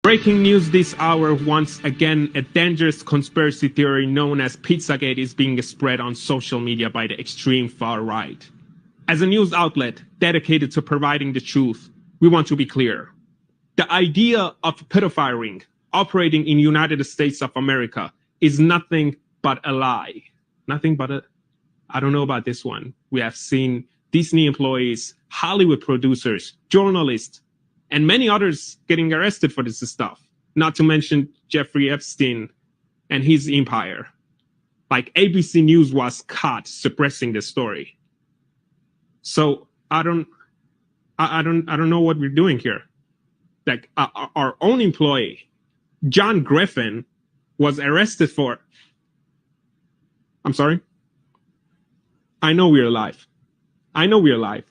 Breaking news this hour, once again, a dangerous conspiracy theory known as Pizzagate is being spread on social media by the extreme far right. As a news outlet dedicated to providing the truth, we want to be clear. The idea of pedophile ring operating in United States of America is nothing but a lie. Nothing but a, I don't know about this one. We have seen Disney employees, Hollywood producers, journalists, and many others getting arrested for this stuff. Not to mention Jeffrey Epstein and his empire. Like ABC News was caught suppressing the story. So I don't know what we're doing here. Like our own employee, John Griffin, was arrested for. I'm sorry. I know we're alive. I know we're alive.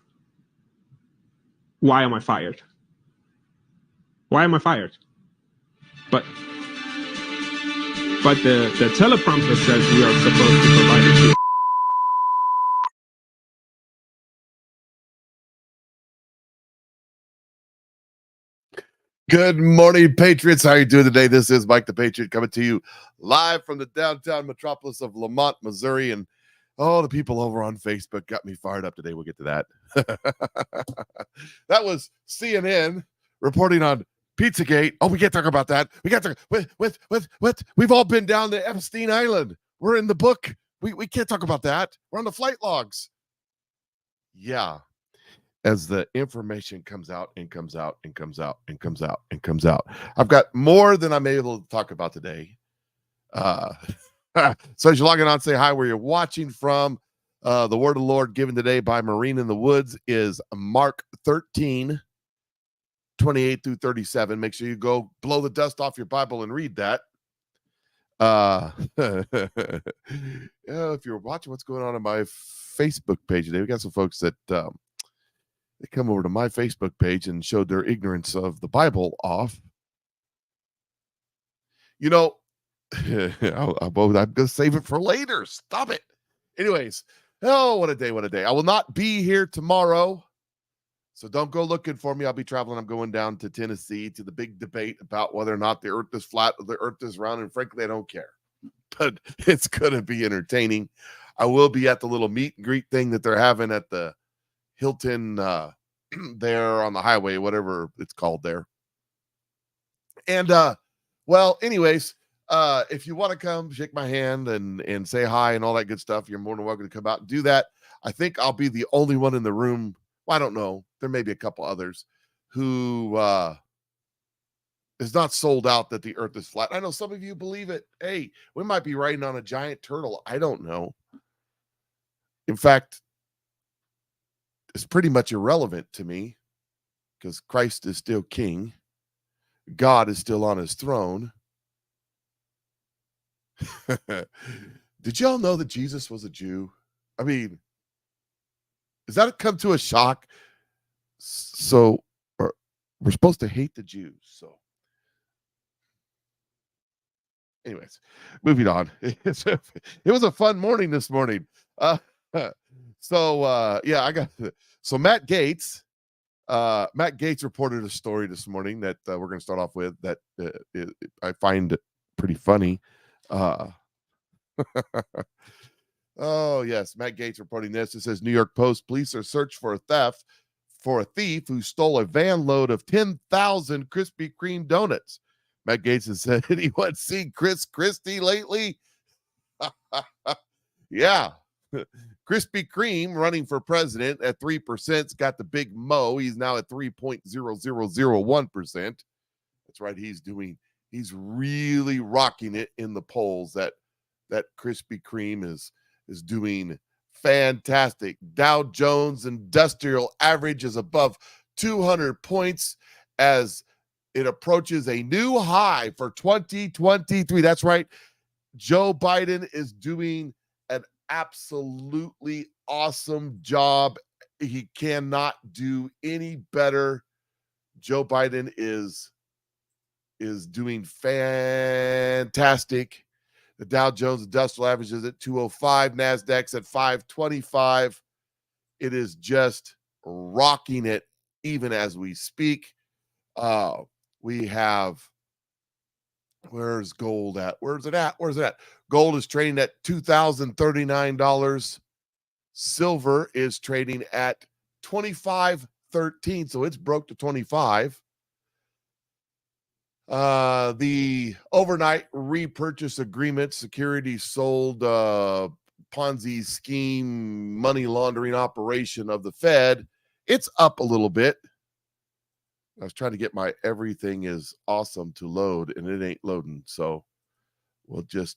Why am I fired? Why am I fired? But the teleprompter says we are supposed to provide the truth. Good morning, Patriots. How are you doing today? This is Mike the Patriot coming to you live from the downtown metropolis of LaMonte, Missouri. And the people over on Facebook got me fired up today. We'll get to that. That was CNN reporting on Pizzagate. Oh, we can't talk about that. We got to with we've all been down to Epstein Island. We're in the book. We can't talk about that. We're on the flight logs. Yeah. As the information comes out and comes out and comes out and comes out and comes out. I've got more than I'm able to talk about today. So as you're logging on, say hi where you're watching from. The word of the Lord given today by Marine in the Woods is Mark 13, 28 through 37. Make sure you go blow the dust off your Bible and read that. If you're watching what's going on my Facebook page today, we got some folks that they come over to my Facebook page and showed their ignorance of the Bible off. You know, I'm going to save it for later. Stop it. Anyways, what a day, what a day. I will not be here tomorrow, so don't go looking for me. I'll be traveling. I'm going down to Tennessee to the big debate about whether or not the earth is flat or the earth is round, and frankly, I don't care. But it's going to be entertaining. I will be at the little meet and greet thing that they're having at the Hilton there on the highway, whatever it's called there. And anyways, if you want to come shake my hand and say hi and all that good stuff, you're more than welcome to come out and do that. I think I'll be the only one in the room. Well, I don't know. There may be a couple others who is not sold out that the earth is flat. I know some of you believe it. Hey, we might be riding on a giant turtle. I don't know. In fact, it's pretty much irrelevant to me because Christ is still king. God is still on his throne. Did y'all know that Jesus was a Jew? I mean, does that come to a shock? So we're supposed to hate the Jews. So anyways, moving on. It was a fun morning this morning. So Matt Gaetz reported a story this morning that we're going to start off with that I find pretty funny. Oh yes, Matt Gaetz reporting this. It says New York Post police are searching for a thief who stole a van load of 10,000 Krispy Kreme donuts. Matt Gaetz has said, anyone seen Chris Christie lately? Yeah. Krispy Kreme running for president at 3%'s got the big Mo. He's now at 3.0001%. That's right. He's really rocking it in the polls. That Krispy Kreme is doing fantastic. Dow Jones Industrial average is above 200 points as it approaches a new high for 2023. That's right. Joe Biden is doing an absolutely awesome job. He cannot do any better. Joe Biden is doing fantastic. The Dow Jones Industrial Average is at 205. NASDAQ's at 525. It is just rocking it even as we speak. We have Where's gold at? Where's it at? Where's it at? Gold is trading at $2,039. Silver is trading at $25.13. So it's broke to 25. The overnight repurchase agreement, securities sold, Ponzi scheme, money laundering operation of the Fed, it's up a little bit. I was trying to get my everything is awesome to load, and it ain't loading. So we'll just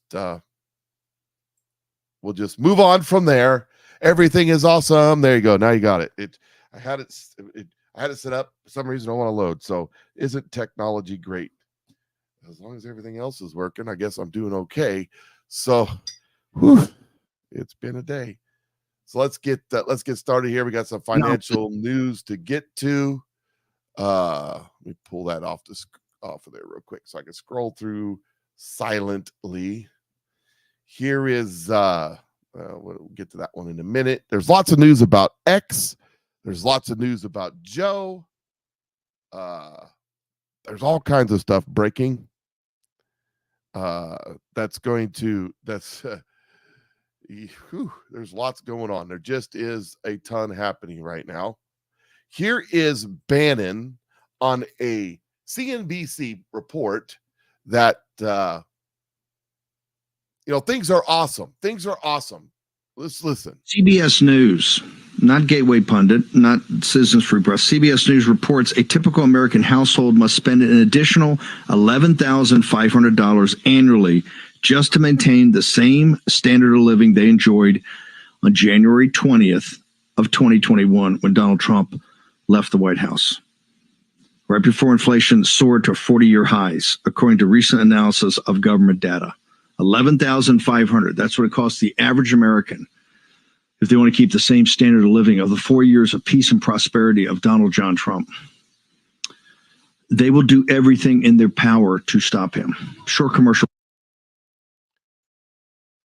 move on from there. Everything is awesome. There you go. Now you got it. I had it set up. For some reason I don't want to load. So isn't technology great? As long as everything else is working, I guess I'm doing okay. So it's been a day. So let's get started here. We got some financial news to get to. Let me pull that off of there real quick so I can scroll through silently. Here is we'll get to that one in a minute. There's lots of news about X. There's lots of news about Joe. There's all kinds of stuff breaking. There's lots going on. There just is a ton happening right now. Here is Bannon on a CNBC report that things are awesome. Things are awesome. Let's listen. CBS News, not Gateway Pundit, not Citizens Free Press. CBS News reports a typical American household must spend an additional $11,500 annually just to maintain the same standard of living they enjoyed on January 20th of 2021 when Donald Trump left the White House, right before inflation soared to 40-year highs, according to recent analysis of government data. $11,500. That's what it costs the average American if they want to keep the same standard of living of the 4 years of peace and prosperity of Donald John Trump. They will do everything in their power to stop him. Short commercial.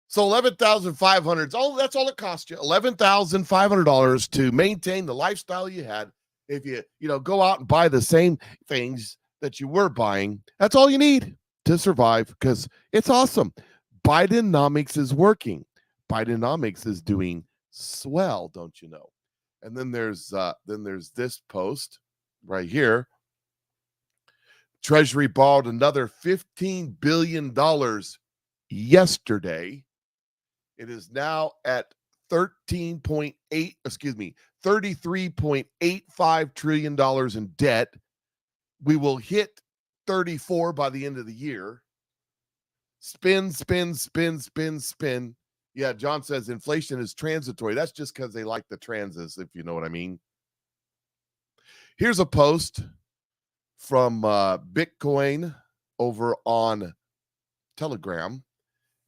So $11,500. That's all it cost you. $11,500 to maintain the lifestyle you had. If you go out and buy the same things that you were buying, that's all you need to survive, because it's awesome. Bidenomics is working. Bidenomics is doing swell, don't you know? And then there's this post right here. Treasury borrowed another $15 billion yesterday. It is now at $33.85 trillion in debt. We will hit 34 by the end of the year. Spin. Yeah, John says inflation is transitory. That's just because they like the transes, if you know what I mean. Here's a post from Bitcoin over on Telegram.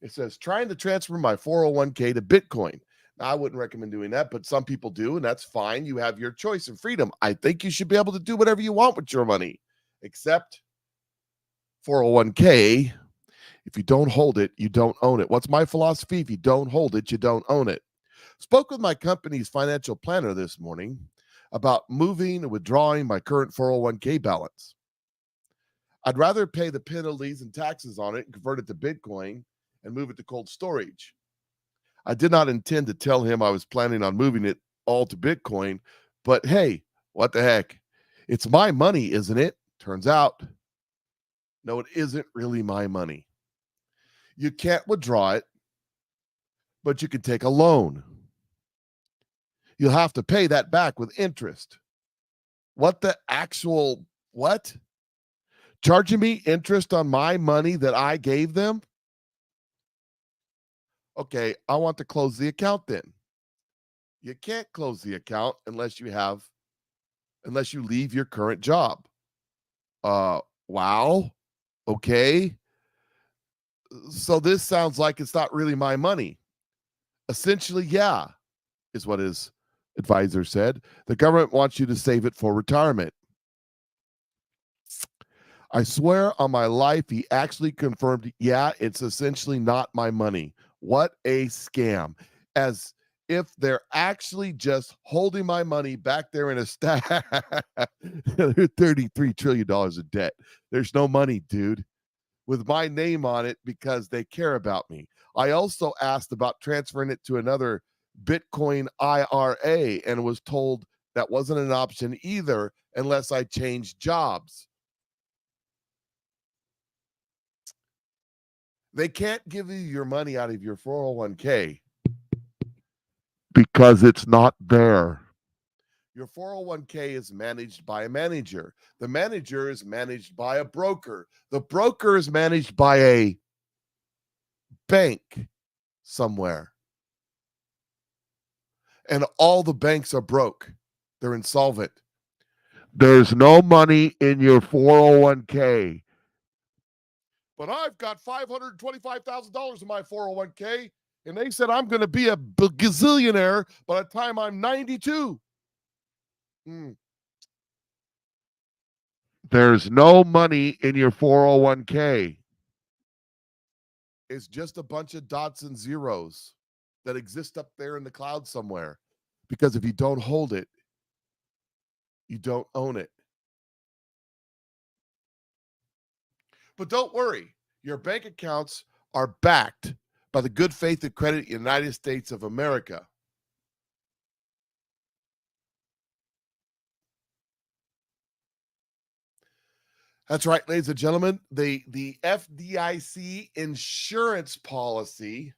It says, trying to transfer my 401k to Bitcoin. Now, I wouldn't recommend doing that, but some people do, and that's fine. You have your choice and freedom. I think you should be able to do whatever you want with your money, except 401k. If you don't hold it, you don't own it. What's my philosophy? If you don't hold it, you don't own it. Spoke with my company's financial planner this morning about moving and withdrawing my current 401k balance. I'd rather pay the penalties and taxes on it and convert it to Bitcoin and move it to cold storage. I did not intend to tell him I was planning on moving it all to Bitcoin, but hey, what the heck? It's my money, isn't it? Turns out, no, it isn't really my money. You can't withdraw it, but you can take a loan. You'll have to pay that back with interest. What the actual, what? Charging me interest on my money that I gave them? Okay, I want to close the account then. You can't close the account unless you leave your current job. Wow. Okay. So this sounds like it's not really my money. Essentially, yeah, is what his advisor said. The government wants you to save it for retirement. I swear on my life, he actually confirmed, yeah, it's essentially not my money. What a scam. As if they're actually just holding my money back there in a stack. $33 trillion of debt. There's no money, dude. with my name on it because they care about me. I also asked about transferring it to another Bitcoin IRA and was told that wasn't an option either unless I changed jobs. They can't give you your money out of your 401k because it's not there. Your 401k is managed by a manager. The manager is managed by a broker. The broker is managed by a bank somewhere. And all the banks are broke. They're insolvent. There's no money in your 401k. But I've got $525,000 in my 401k, and they said I'm going to be a gazillionaire by the time I'm 92. There's no money in your 401k. It's just a bunch of dots and zeros that exist up there in the cloud somewhere. Because if you don't hold it, you don't own it. But don't worry, your bank accounts are backed by the good faith and credit United States of America. That's right, ladies and gentlemen. The FDIC insurance policy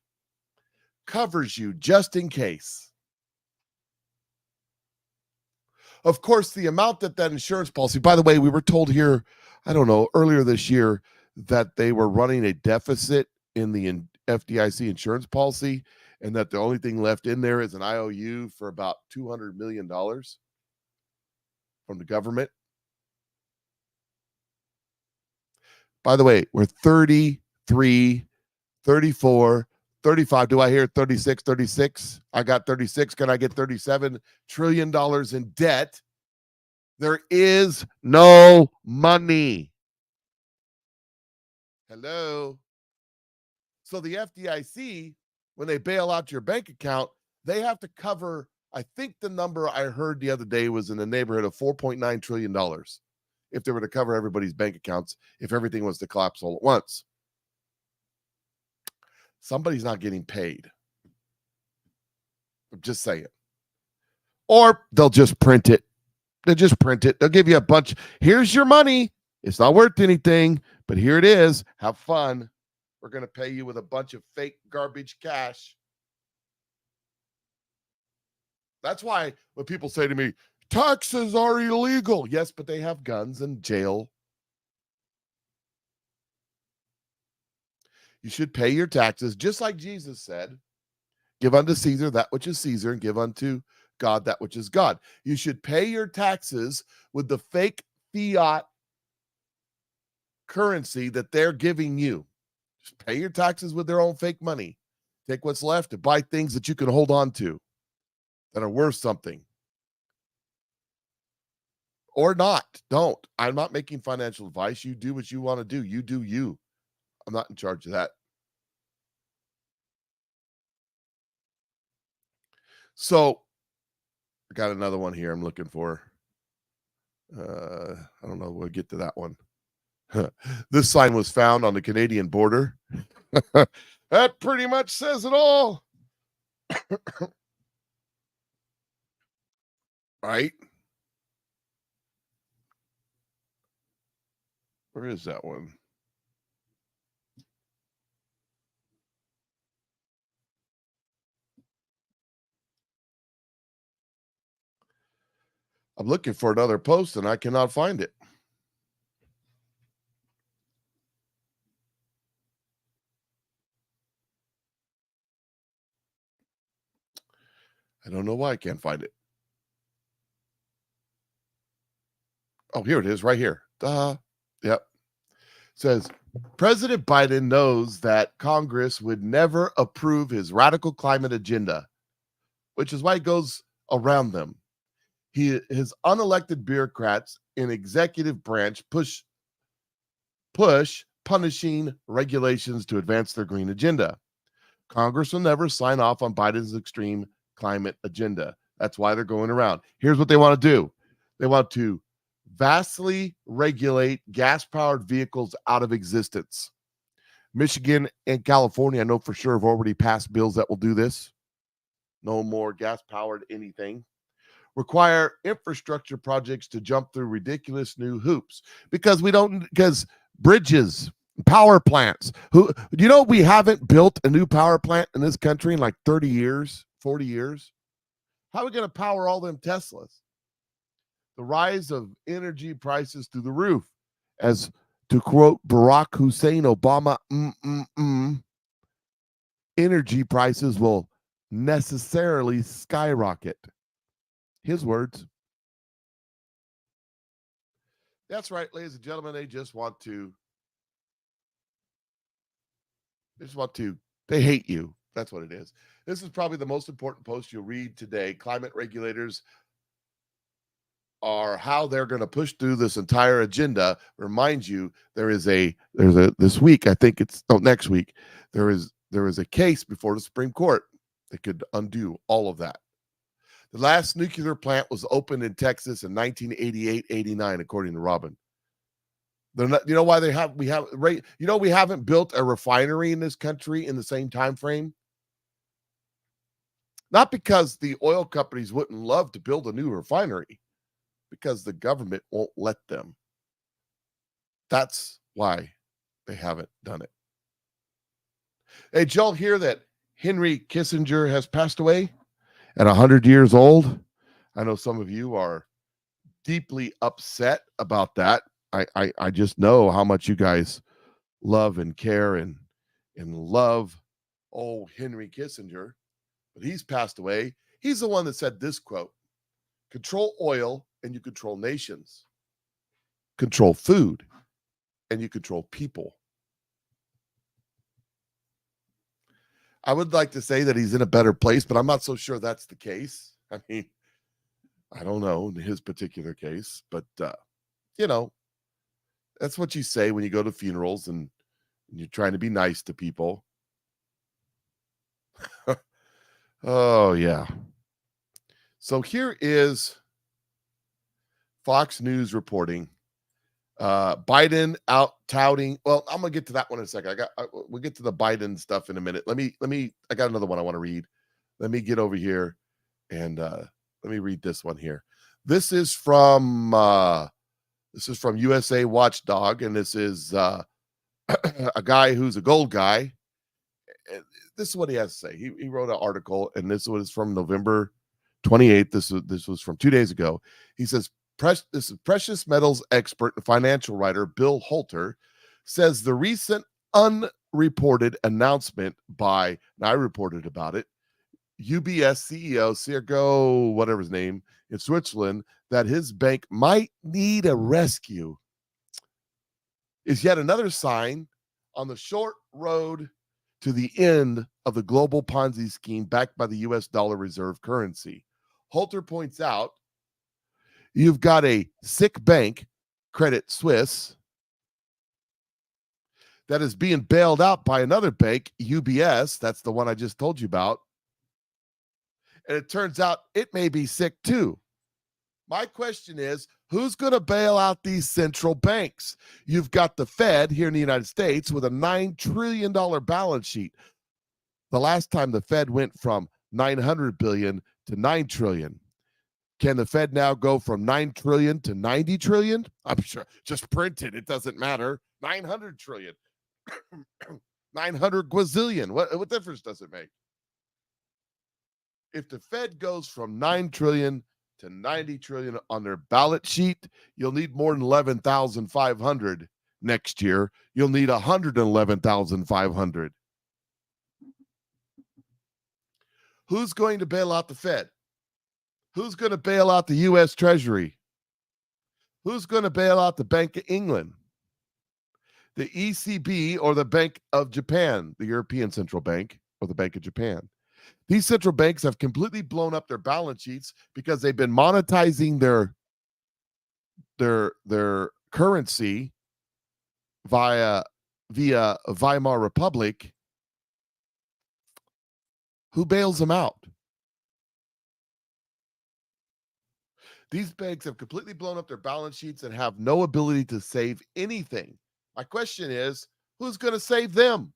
covers you just in case. Of course, the amount that insurance policy, by the way, we were told here, I don't know, earlier this year that they were running a deficit in the FDIC insurance policy and that the only thing left in there is an IOU for about $200 million from the government. By the way, we're 33, 34, 35. Do I hear 36, 36? I got 36. Can I get $37 trillion in debt? There is no money. Hello. So the FDIC, when they bail out your bank account, they have to cover, I think the number I heard the other day was in the neighborhood of $4.9 trillion. If they were to cover everybody's bank accounts, if everything was to collapse all at once. Somebody's not getting paid. I'm just saying. Or they'll just print it. They'll just print it. They'll give you a bunch. Here's your money. It's not worth anything, but here it is. Have fun. We're going to pay you with a bunch of fake garbage cash. That's why when people say to me, taxes are illegal. Yes, but they have guns and jail. You should pay your taxes, just like Jesus said. Give unto Caesar that which is Caesar, and give unto God that which is God. You should pay your taxes with the fake fiat currency that they're giving you. Just pay your taxes with their own fake money. Take what's left and buy things that you can hold on to that are worth something. Or not. Don't. I'm not making financial advice. You do what you want to do. You do you. I'm not in charge of that. So, I got another one here I'm looking for. I don't know. We'll get to that one. This sign was found on the Canadian border. That pretty much says it all. Right? Where is that one? I'm looking for another post and I cannot find it. I don't know why I can't find it. Oh, here it is right here. Yep. It says, President Biden knows that Congress would never approve his radical climate agenda, which is why he goes around them. His unelected bureaucrats in executive branch push punishing regulations to advance their green agenda. Congress will never sign off on Biden's extreme climate agenda. That's why they're going around. Here's what they want to do. They want to vastly regulate gas-powered vehicles out of existence. Michigan and California, I know for sure, have already passed bills that will do this. No more gas-powered anything. Require infrastructure projects to jump through ridiculous new hoops because bridges, power plants. We haven't built a new power plant in this country in like 30 years, 40 years. How are we going to power all them Teslas? The rise of energy prices through the roof. As to quote Barack Hussein Obama, energy prices will necessarily skyrocket. His words. That's right, ladies and gentlemen. They hate you. That's what it is. This is probably the most important post you'll read today. Climate regulators are how they're going to push through this entire agenda. Remind you, there's a this week, I think next week, there is a case before the Supreme Court that could undo all of that. The last nuclear plant was opened in Texas in 1988-89, according to Robin. They're not, you know why we haven't built a refinery in this country in the same time frame? Not because the oil companies wouldn't love to build a new refinery, because the government won't let them. That's why they haven't done it. Hey, did y'all hear that Henry Kissinger has passed away at 100 years old? I know some of you are deeply upset about that. I just know how much you guys love and care and love old Henry Kissinger, but he's passed away. He's the one that said this quote: control oil and you control nations. Control food and you control people. I would like to say that he's in a better place, but I'm not so sure that's the case. I mean, I don't know in his particular case, but that's what you say when you go to funerals and you're trying to be nice to people. Oh, yeah. So here is Fox News reporting. Biden out touting. Well, I'm gonna get to that one in a second. We'll get to the Biden stuff in a minute. Let me. I got another one I want to read. Let me get over here and let me read this one here. This is from USA Watchdog, and this is a guy who's a gold guy. This is what he has to say. He wrote an article, and this was from November 28th. This was from 2 days ago. He says, this is precious metals expert and financial writer Bill Holter says the recent unreported announcement by, and I reported about it, UBS CEO Sergio, whatever his name, in Switzerland, that his bank might need a rescue is yet another sign on the short road to the end of the global Ponzi scheme backed by the U.S. dollar reserve currency. Holter points out, you've got a sick bank, Credit Suisse, that is being bailed out by another bank, UBS. That's the one I just told you about. And it turns out it may be sick too. My question is, who's going to bail out these central banks? You've got the Fed here in the United States with a $9 trillion balance sheet. The last time the Fed went from $900 billion to $9 trillion. Can the Fed now go from $9 trillion to $90 trillion? I'm sure. Just print it. It doesn't matter. $900 trillion. 900 gazillion. What difference does it make? If the Fed goes from 9 trillion to 90 trillion on their balance sheet, you'll need more than 11,500 next year. You'll need 111,500. Who's going to bail out the Fed? Who's going to bail out the U.S. Treasury? Who's going to bail out the Bank of England? The ECB or the Bank of Japan, the European Central Bank or the Bank of Japan. These central banks have completely blown up their balance sheets because they've been monetizing their currency via Weimar Republic. Who bails them out? These banks have completely blown up their balance sheets and have no ability to save anything. My question is, Who's going to save them?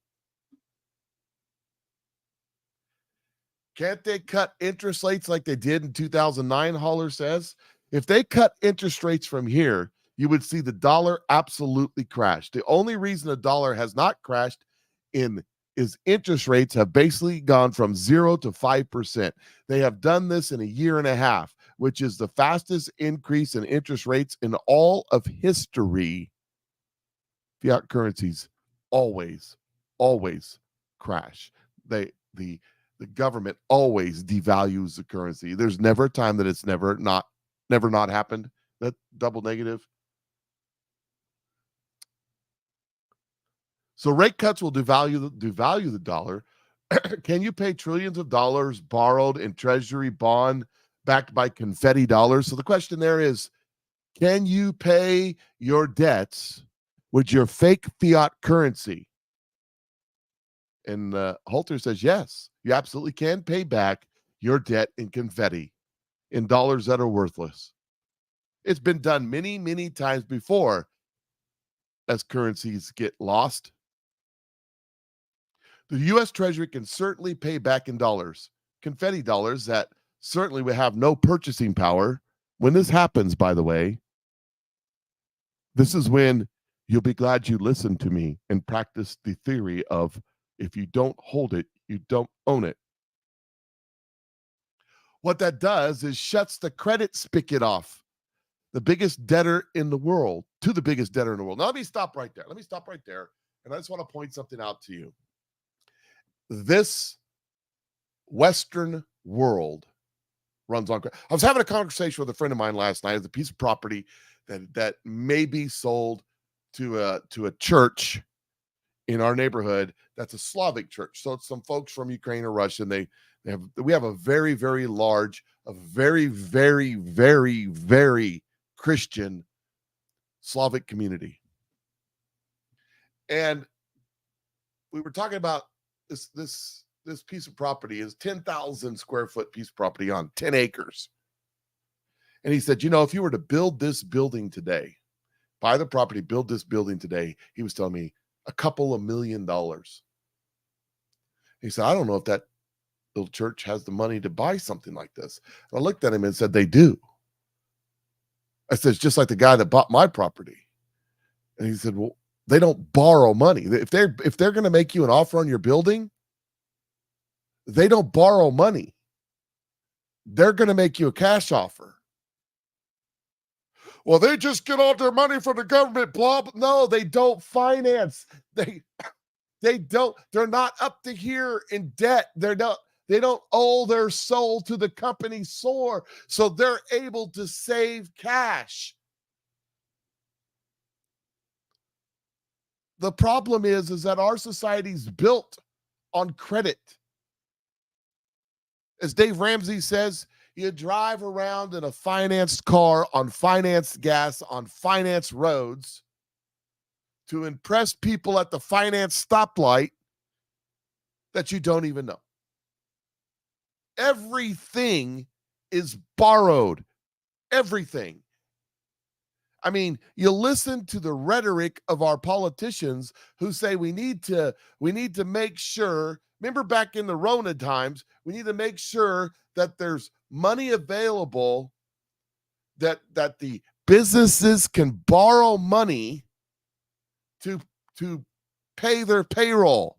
Can't they cut interest rates like they did in 2009, Haller says? If they cut interest rates from here, you would see the dollar absolutely crash. The only reason the dollar has not crashed is interest rates have basically gone from 0 to 5%. They have done this in a year and a half, which is the fastest increase in interest rates in all of history. Fiat currencies always crash. The government always devalues the currency. There's never a time that it's never not happened. That double negative. So rate cuts will devalue the dollar. Can you pay trillions of dollars borrowed in treasury bond backed by confetti dollars? So the question there is, can you pay your debts with your fake fiat currency? And Halter says, yes, you absolutely can pay back your debt in confetti, in dollars that are worthless. It's been done many, many times before as currencies get lost. The U.S. Treasury can certainly pay back in dollars, confetti dollars that certainly would have no purchasing power. When this happens, by the way, this is when you'll be glad you listened to me and practiced the theory of if you don't hold it, you don't own it. What that does is shuts the credit spigot off the biggest debtor in the world to the biggest debtor in the world. Now, let me stop right there. And I just want to point something out to you. This Western world runs on credit. I was having a conversation with a friend of mine last night. It's a piece of property that may be sold to a church in our neighborhood that's a Slavic church. So it's some folks from Ukraine or Russia. And we have a very, very large, a very, very, very, very Christian Slavic community. And we were talking about this piece of property is 10,000 square foot piece of property on 10 acres. And he said, if you were to build this building today, buy the property, build this building today, he was telling me a couple of $1 million. He said, I don't know if that little church has the money to buy something like this. And I looked at him and said, they do. I said, it's just like the guy that bought my property. And he said, well, they don't borrow money. If they're going to make you an offer on your building, they don't borrow money. They're going to make you a cash offer. Well, they just get all their money from the government, blah, blah. No, they don't finance. They don't. They're not up to here in debt. They don't owe their soul to the company SOAR, so they're able to save cash. The problem is that our society's built on credit. As Dave Ramsey says, you drive around in a financed car on financed gas on financed roads to impress people at the finance stoplight that you don't even know. Everything is borrowed. Everything. I mean, you listen to the rhetoric of our politicians who say we need to make sure, remember back in the Rona times, we need to make sure that there's money available, that the businesses can borrow money to pay their payroll.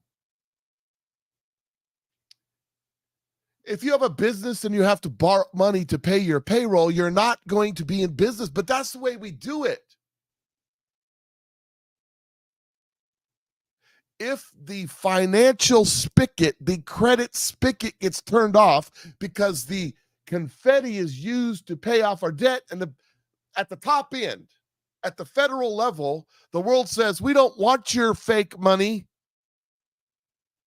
If you have a business and you have to borrow money to pay your payroll, you're not going to be in business, but that's the way we do it. If the financial spigot, the credit spigot gets turned off because the confetti is used to pay off our debt, and at the top end, at the federal level, the world says, we don't want your fake money.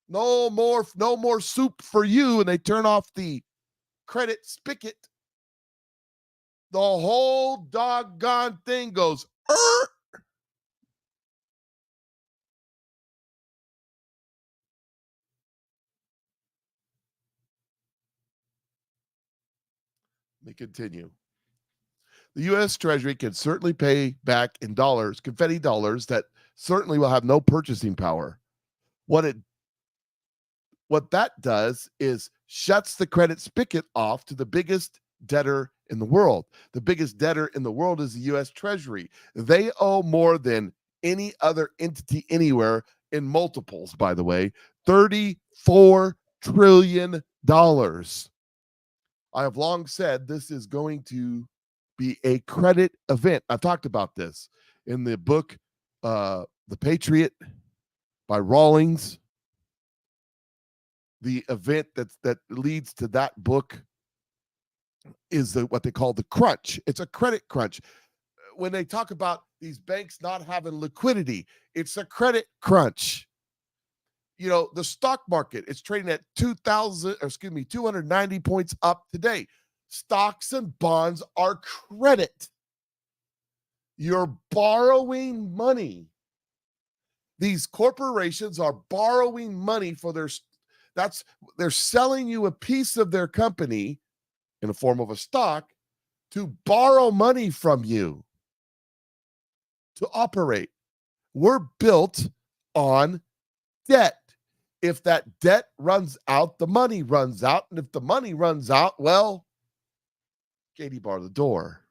No more soup for you. And they turn off the credit spigot. The whole doggone thing goes, Let me continue. The U.S. Treasury can certainly pay back in dollars, confetti dollars that certainly will have no purchasing power. What that does is shuts the credit spigot off to the biggest debtor in the world. The biggest debtor in the world is the U.S. Treasury. They owe more than any other entity anywhere in multiples, by the way, $34 trillion. I have long said this is going to be a credit event. I've talked about this in the book, The Patriot by Rawlings. The event that leads to that book is what they call the crunch. It's a credit crunch. When they talk about these banks not having liquidity, it's a credit crunch. You know, the stock market, it's trading at 290 points up today. Stocks and bonds are credit. You're borrowing money. These corporations are borrowing money for they're selling you a piece of their company in the form of a stock to borrow money from you to operate. We're built on debt. If that debt runs out, the money runs out. And if the money runs out, well, Katie bar the door.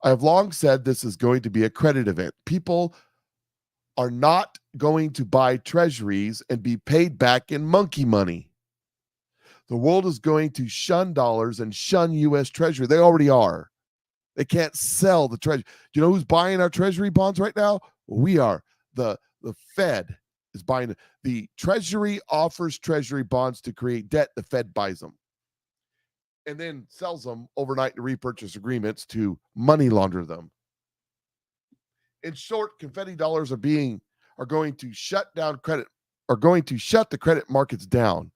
I have long said this is going to be a credit event. People are not going to buy treasuries and be paid back in monkey money. The world is going to shun dollars and shun U.S. Treasury. They already are. They can't sell the treasury. Do you know who's buying our treasury bonds right now? We are. The Fed is buying. The Treasury offers treasury bonds to create debt. The Fed buys them and then sells them overnight to repurchase agreements to money launder them. In short, confetti dollars are going to shut down credit, are going to shut the credit markets down.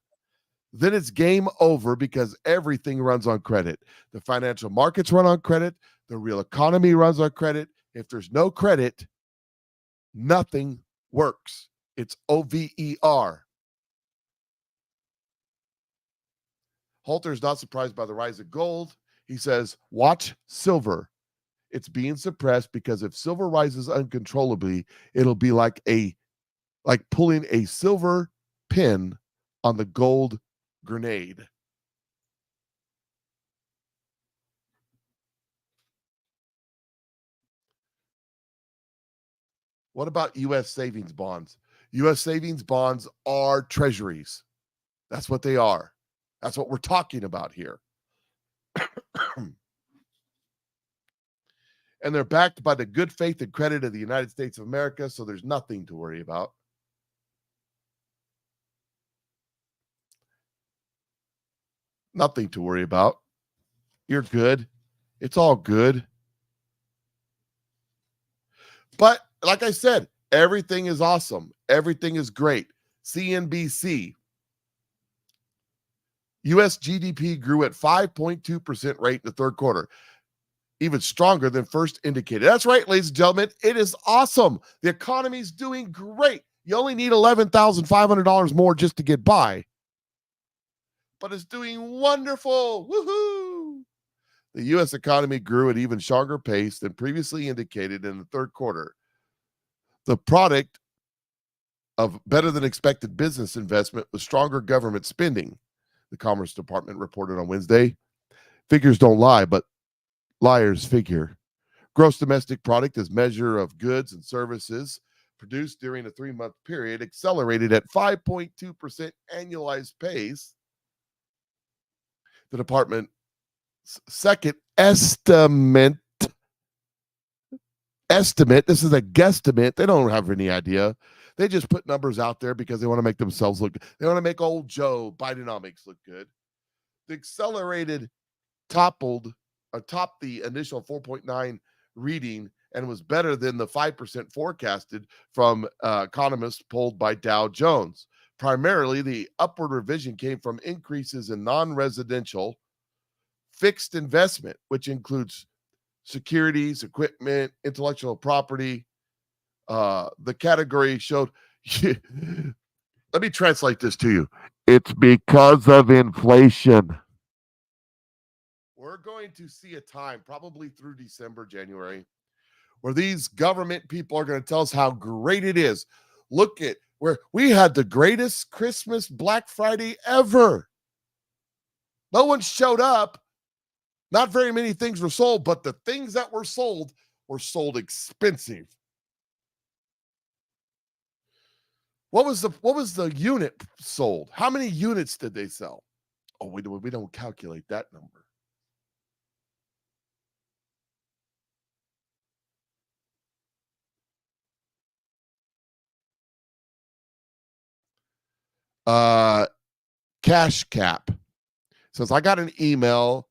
Then it's game over because everything runs on credit. The financial markets run on credit. The real economy runs on credit. If there's no credit, nothing works. It's OVER. Halter is not surprised by the rise of gold. He says, watch silver. It's being suppressed because if silver rises uncontrollably, it'll be like pulling a silver pin on the gold grenade. What about U.S. savings bonds? U.S. savings bonds are treasuries. That's what they are. That's what we're talking about here. And they're backed by the good faith and credit of the United States of America, so there's nothing to worry about. Nothing to worry about. You're good. It's all good. But like I said, everything is awesome. Everything is great. CNBC. U.S. GDP grew at 5.2% rate in the third quarter. Even stronger than first indicated. That's right, ladies and gentlemen. It is awesome. The economy's doing great. You only need $11,500 more just to get by. But it's doing wonderful. Woohoo! The U.S. economy grew at even stronger pace than previously indicated in the third quarter. The product of better than expected business investment was stronger government spending, the Commerce Department reported on Wednesday. Figures don't lie, but liars figure. Gross domestic product as measure of goods and services produced during a 3-month period accelerated at 5.2% annualized pace. The department's second estimate, this is a guesstimate. They don't have any idea. They just put numbers out there because they want to make themselves look good. They want to make old Joe Bidenomics look good. The accelerated topped the initial 4.9 reading and was better than the 5% forecasted from economists polled by Dow Jones. Primarily, the upward revision came from increases in non-residential fixed investment, which includes securities, equipment, intellectual property. The category showed, let me translate this to you. It's because of inflation. going to see a time, probably through December, January, where these government people are going to tell us how great it is. Look at where we had the greatest Christmas Black Friday ever. No one showed up. Not very many things were sold, but the things that were sold expensive. What was the unit sold? How many units did they sell? Oh, we don't calculate that number. Cash Cap says, I got an email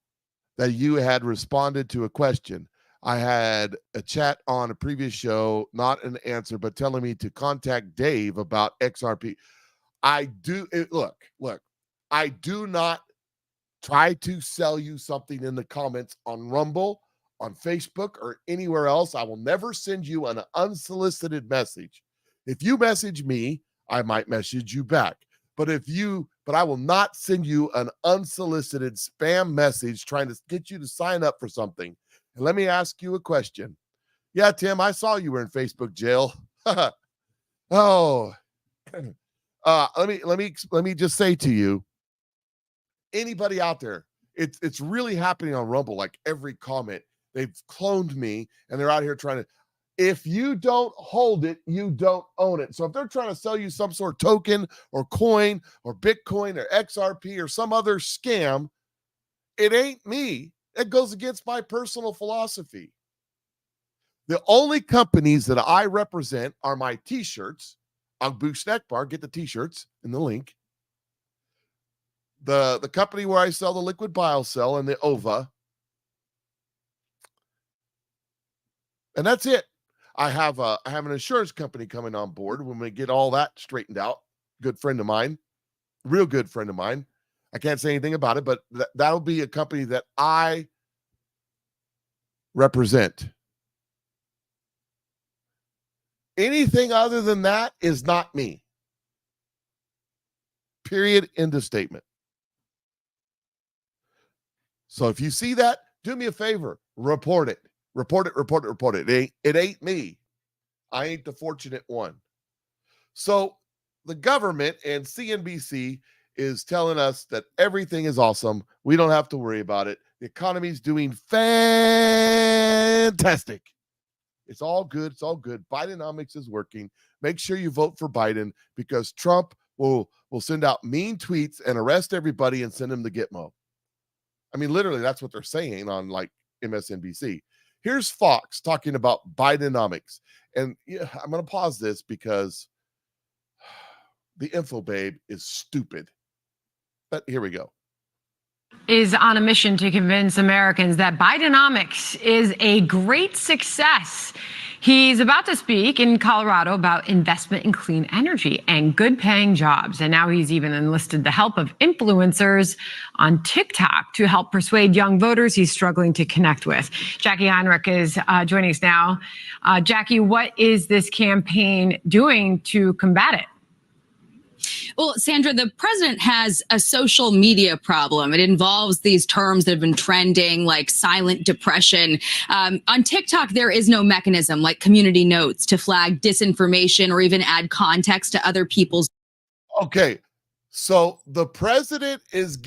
that you had responded to a question. I had a chat on a previous show, not an answer, but telling me to contact Dave about XRP. Look, I do not try to sell you something in the comments on Rumble, on Facebook, or anywhere else. I will never send you an unsolicited message. If you message me, I might message you back. But I will not send you an unsolicited spam message trying to get you to sign up for something. And let me ask you a question. Yeah, Tim, I saw you were in Facebook jail. Oh, let me just say to you, anybody out there, it's really happening on Rumble. Like every comment, they've cloned me, and they're out here trying to. If you don't hold it, you don't own it. So if they're trying to sell you some sort of token or coin or Bitcoin or XRP or some other scam, it ain't me. It goes against my personal philosophy. The only companies that I represent are my t-shirts. Agbu Snack Bar, get the t-shirts in the link. The company where I sell the liquid BioCell and the OVA. And that's it. I have an insurance company coming on board when we get all that straightened out. Good friend of mine, real good friend of mine. I can't say anything about it, but that'll be a company that I represent. Anything other than that is not me. Period. End of statement. So if you see that, do me a favor, report it. Report it. It ain't me. I ain't the fortunate one. So the government and CNBC is telling us that everything is awesome. We don't have to worry about it. The economy's doing fantastic. It's all good. It's all good. Bidenomics is working. Make sure you vote for Biden because Trump will send out mean tweets and arrest everybody and send them to Gitmo. I mean, literally, that's what they're saying on like MSNBC. Here's Fox talking about Bidenomics. And yeah, I'm going to pause this because the info babe is stupid. But here we go. Is on a mission to convince Americans that Bidenomics is a great success. He's about to speak in Colorado about investment in clean energy and good paying jobs. And now he's even enlisted the help of influencers on TikTok to help persuade young voters he's struggling to connect with. Jackie Heinrich is joining us now. Jackie, what is this campaign doing to combat it? Well, Sandra, the president has a social media problem. It involves these terms that have been trending like silent depression. On TikTok, there is no mechanism like community notes to flag disinformation or even add context to other people's. Okay, so the president is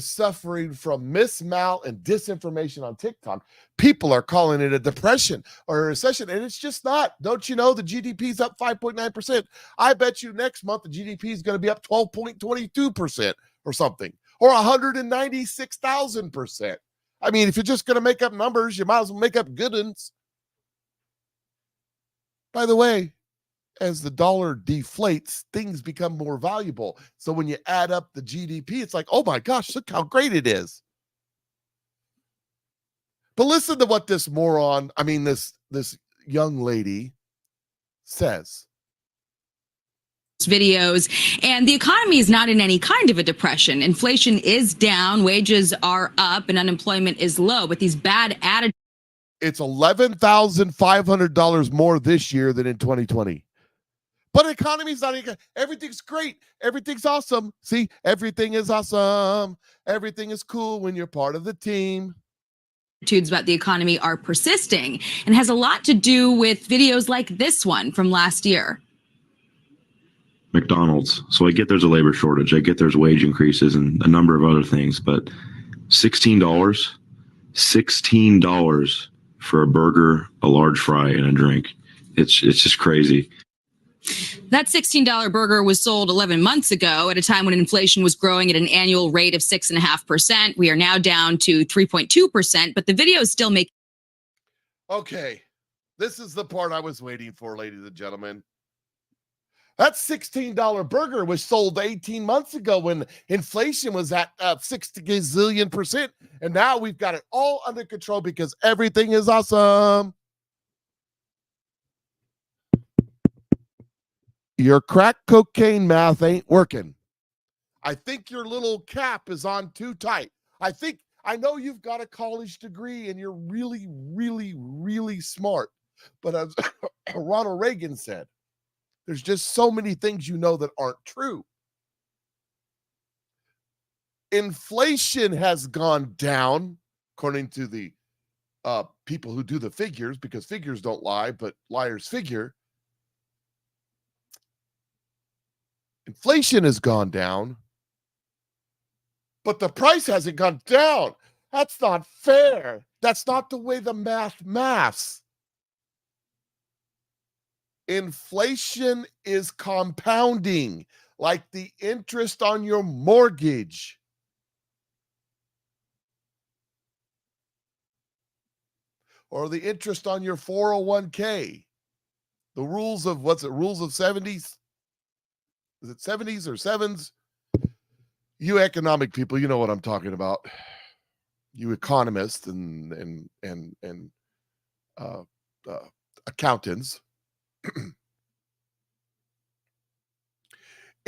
suffering from mismal and disinformation on TikTok. People are calling it a depression or a recession, and it's just not. Don't you know the GDP is up 5.9%? I bet you next month the GDP is going to be up 12.22% or something, or 196,000%. I mean, if you're just going to make up numbers, you might as well make up good ones. By the way, as the dollar deflates, things become more valuable. So when you add up the GDP, it's like, oh my gosh, look how great it is. But listen to what this young lady says. Videos, and the economy is not in any kind of a depression. Inflation is down, wages are up, and unemployment is low. But these bad attitudes. It's $11,500 more this year than in 2020. But economy's not, everything's great. Everything's awesome. See, everything is awesome. Everything is cool when you're part of the team. Attitudes about the economy are persisting and has a lot to do with videos like this one from last year. McDonald's. So I get there's a labor shortage. I get there's wage increases and a number of other things, but $16 for a burger, a large fry, and a drink. It's just crazy. That $16 burger was sold 11 months ago at a time when inflation was growing at an annual rate of 6.5%. We are now down to 3.2%, but the video is still making. Okay, this is the part I was waiting for, ladies and gentlemen. That $16 burger was sold 18 months ago when inflation was at 60 gazillion percent. And now we've got it all under control because everything is awesome. Your crack cocaine math ain't working. I think your little cap is on too tight. I know you've got a college degree and you're really, really, really smart. But as Ronald Reagan said, there's just so many things you know that aren't true. Inflation has gone down, according to the people who do the figures, because figures don't lie, but liars figure. Inflation has gone down, but the price hasn't gone down. That's not fair. That's not the way the maths. Inflation is compounding like the interest on your mortgage. Or the interest on your 401k. The rules of, rules of 70s? Is it 70s or 7s? You economic people, you know what I'm talking about. You economists and accountants.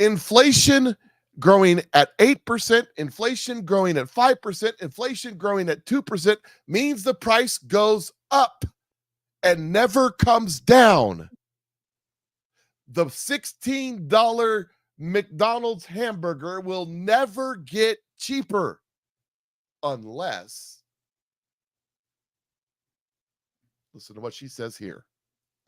Inflation growing at 8%, inflation growing at 5%, inflation growing at 2% means the price goes up and never comes down. The $16 McDonald's hamburger will never get cheaper unless, listen to what she says here.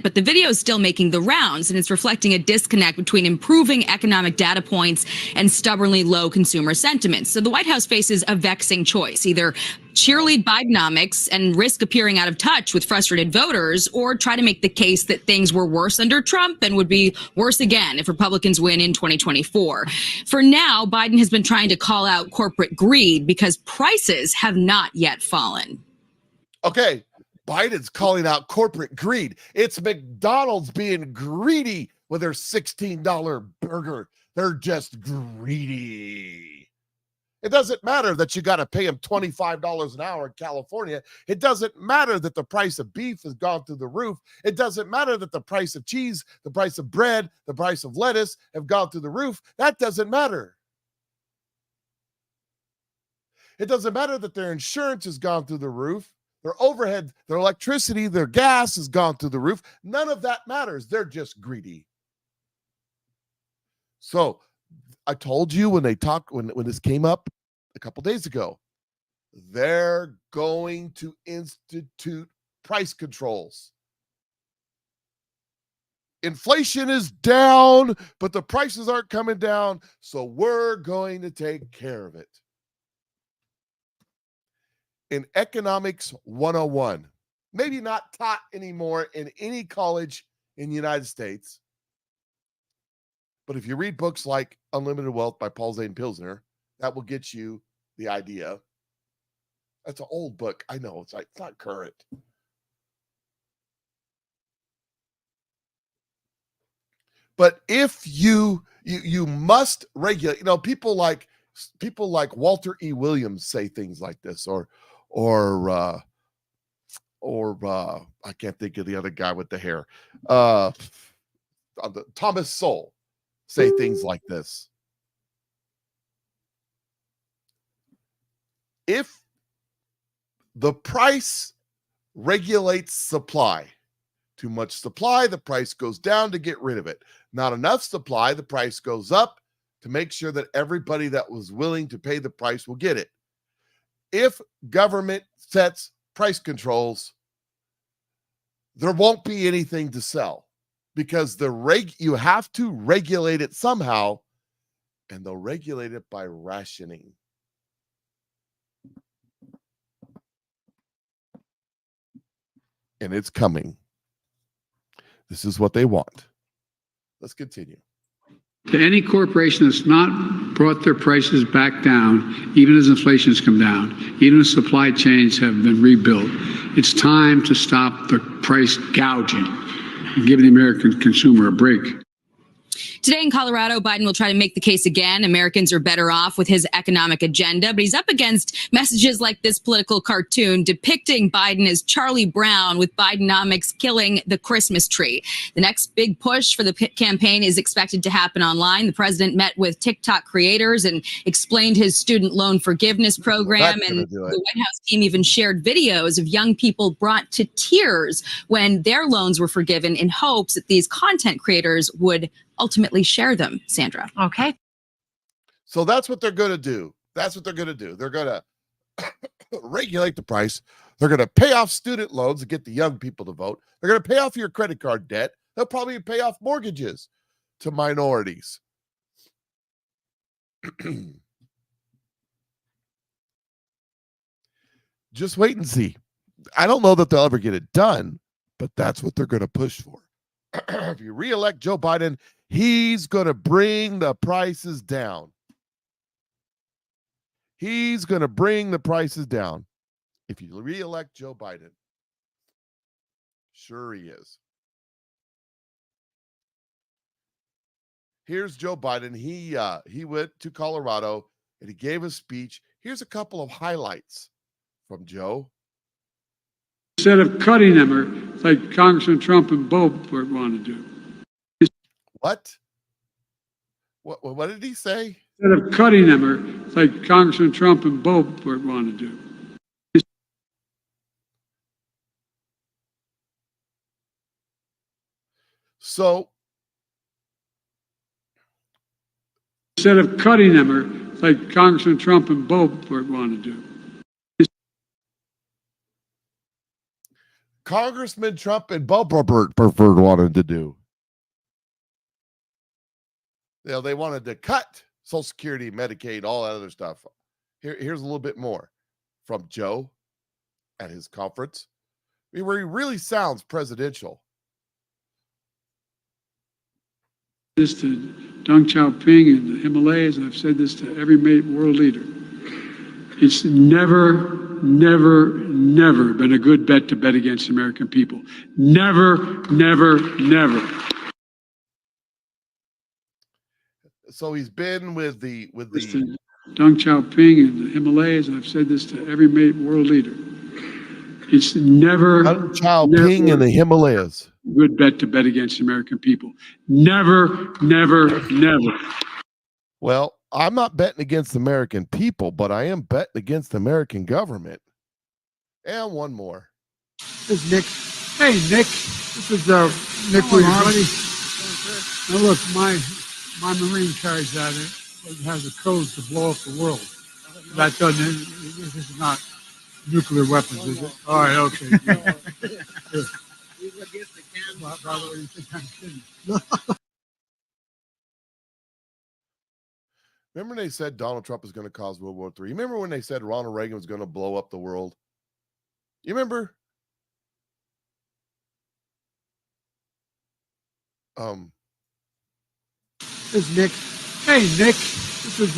But the video is still making the rounds, and it's reflecting a disconnect between improving economic data points and stubbornly low consumer sentiment. So the White House faces a vexing choice: either cheerlead Bidenomics and risk appearing out of touch with frustrated voters, or try to make the case that things were worse under Trump and would be worse again if Republicans win in 2024. For now, Biden has been trying to call out corporate greed because prices have not yet fallen. Okay. Biden's calling out corporate greed. It's McDonald's being greedy with their $16 burger. They're just greedy. It doesn't matter that you got to pay them $25 an hour in California. It doesn't matter that the price of beef has gone through the roof. It doesn't matter that the price of cheese, the price of bread, the price of lettuce have gone through the roof. That doesn't matter. It doesn't matter that their insurance has gone through the roof. Their overhead, their electricity, their gas has gone through the roof. None of that matters. They're just greedy. So I told you when this came up a couple days ago, they're going to institute price controls. Inflation is down, but the prices aren't coming down, so we're going to take care of it. In Economics 101, maybe not taught anymore in any college in the United States, but if you read books like Unlimited Wealth by Paul Zane Pilsner, that will get you the idea. That's an old book. I know, it's not current. But if you must regulate, people like Walter E. Williams say things like this, or I can't think of the other guy with the hair. Thomas Sowell say things like this. If the price regulates supply, too much supply, the price goes down to get rid of it. Not enough supply, the price goes up to make sure that everybody that was willing to pay the price will get it. If government sets price controls, there won't be anything to sell because you have to regulate it somehow, and they'll regulate it by rationing. And it's coming. This is what they want. Let's continue. To any corporation that's not brought their prices back down, even as inflation has come down, even as supply chains have been rebuilt, it's time to stop the price gouging and give the American consumer a break. Today in Colorado, Biden will try to make the case again. Americans are better off with his economic agenda, but he's up against messages like this political cartoon depicting Biden as Charlie Brown with Bidenomics killing the Christmas tree. The next big push for the campaign is expected to happen online. The president met with TikTok creators and explained his student loan forgiveness program. And the White House team even shared videos of young people brought to tears when their loans were forgiven in hopes that these content creators would ultimately share them, Sandra. Okay. So that's what they're going to do. That's what they're going to do. They're going to regulate the price. They're going to pay off student loans to get the young people to vote. They're going to pay off your credit card debt. They'll probably pay off mortgages to minorities. Just wait and see. I don't know that they'll ever get it done, but that's what they're going to push for. If you reelect Joe Biden, he's going to bring the prices down. He's going to bring the prices down. If you reelect Joe Biden. Sure he is. Here's Joe Biden. He went to Colorado and he gave a speech. Here's a couple of highlights from Joe. Instead of cutting them, or like Congressman Trump and Bo want to do. What did he say? Instead of cutting them, or like Congressman Trump and Bo want to do. So instead of cutting them, or like Congressman Trump and Bo want to do. Congressman Trump and Bo preferred wanted to do. They wanted to cut Social Security, Medicaid, all that other stuff. Here's a little bit more from Joe at his conference, where he really sounds presidential. This to Deng Xiaoping and the Himalayas, and I've said this to every world leader. It's never been a good bet to bet against the American people. Never. So he's been with the Deng Xiaoping and the Himalayas, and I've said this to every world leader. It's never Deng Xiaoping and the Himalayas. Good bet to bet against the American people. Never. Well, I'm not betting against the American people, but I am betting against the American government. And one more. This is Nick. Hey, Nick. This is Nick Hardy. Now look, my Marine carries that. It has a code to blow up the world. That doesn't. This is not nuclear weapons, is it? All right. Okay. Good. By the way, you think I'm kidding? Remember when they said Donald Trump is going to cause World War III? Remember when they said Ronald Reagan was going to blow up the world? You remember? This is Nick. Hey, Nick. This is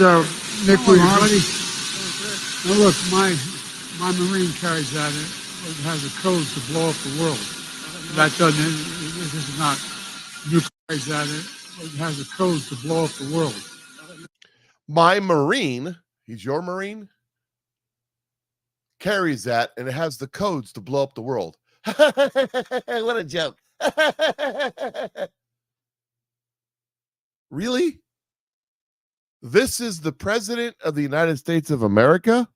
Nick Hardy. Now look, my Marine carries that. It has a code to blow up the world. That doesn't. This is not nuclear. That it has a code to blow up the world. My Marine, he's your Marine, carries that, and it has the codes to blow up the world. What a joke. Really? This is the President of the United States of America?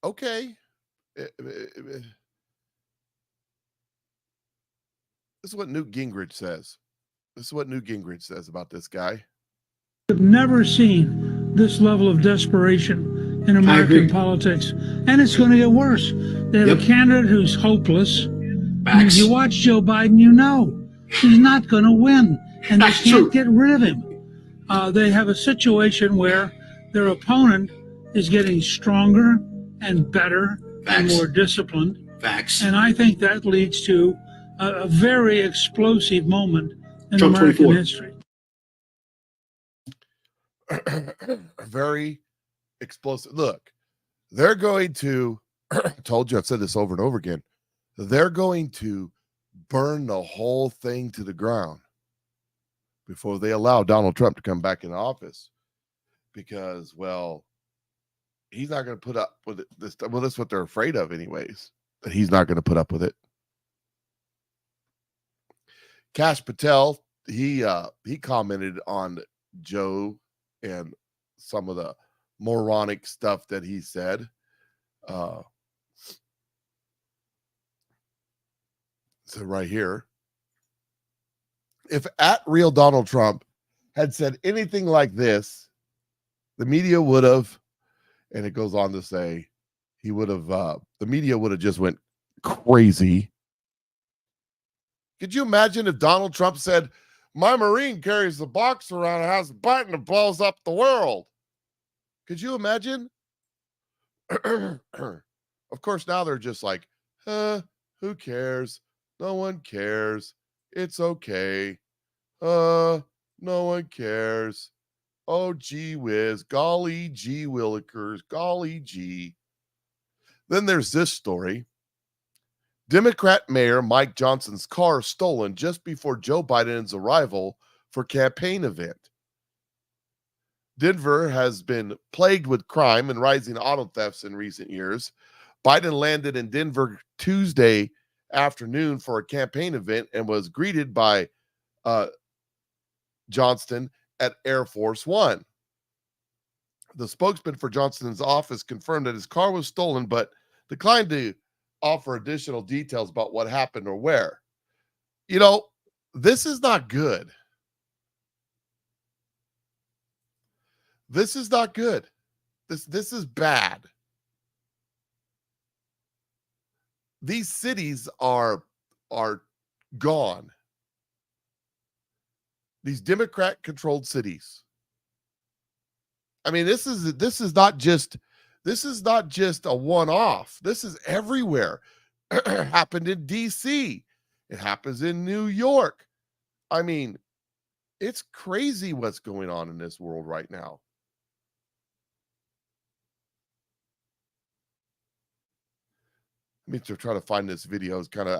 Okay. This is what Newt Gingrich says. This is what Newt Gingrich says about this guy. I've never seen this level of desperation in American politics, and it's going to get worse. They have a candidate who's hopeless. If you watch Joe Biden, you know he's not going to win, and they can't get rid of him. They have a situation where their opponent is getting stronger and better and more disciplined. And I think that leads to a very explosive moment in American history. Very explosive. Look, they're going to, I told you, I've said this over and over again, they're going to burn the whole thing to the ground before they allow Donald Trump to come back in office, because, well, he's not going to put up with it. Well, that's what they're afraid of anyways, that he's not going to put up with it. Kash Patel, he commented on Joe and some of the moronic stuff that he said. So right here, if at real Donald Trump had said anything like this, the media would have, and it goes on to say, he would have, the media would have just went crazy. Could you imagine if Donald Trump said, my Marine carries the box around and has a button that blows up the world? Could you imagine? Of course, now they're just like, who cares? No one cares. It's okay. No one cares. Oh, gee whiz. Golly gee willikers. Golly gee. Then there's this story. Democrat Mayor Mike Johnson's car stolen just before Joe Biden's arrival for campaign event. Denver has been plagued with crime and rising auto thefts in recent years. Biden landed in Denver Tuesday afternoon for a campaign event and was greeted by Johnston at Air Force One. The spokesman for Johnston's office confirmed that his car was stolen, but declined to offer additional details about what happened or where. You know, this is not good. This is not good. This is bad. These cities are gone. These Democrat-controlled cities. I mean, this is not just a one-off. This is everywhere. It happened in DC. It happens in New York. I mean, it's crazy what's going on in this world right now. Let me try to find this video. It's kind of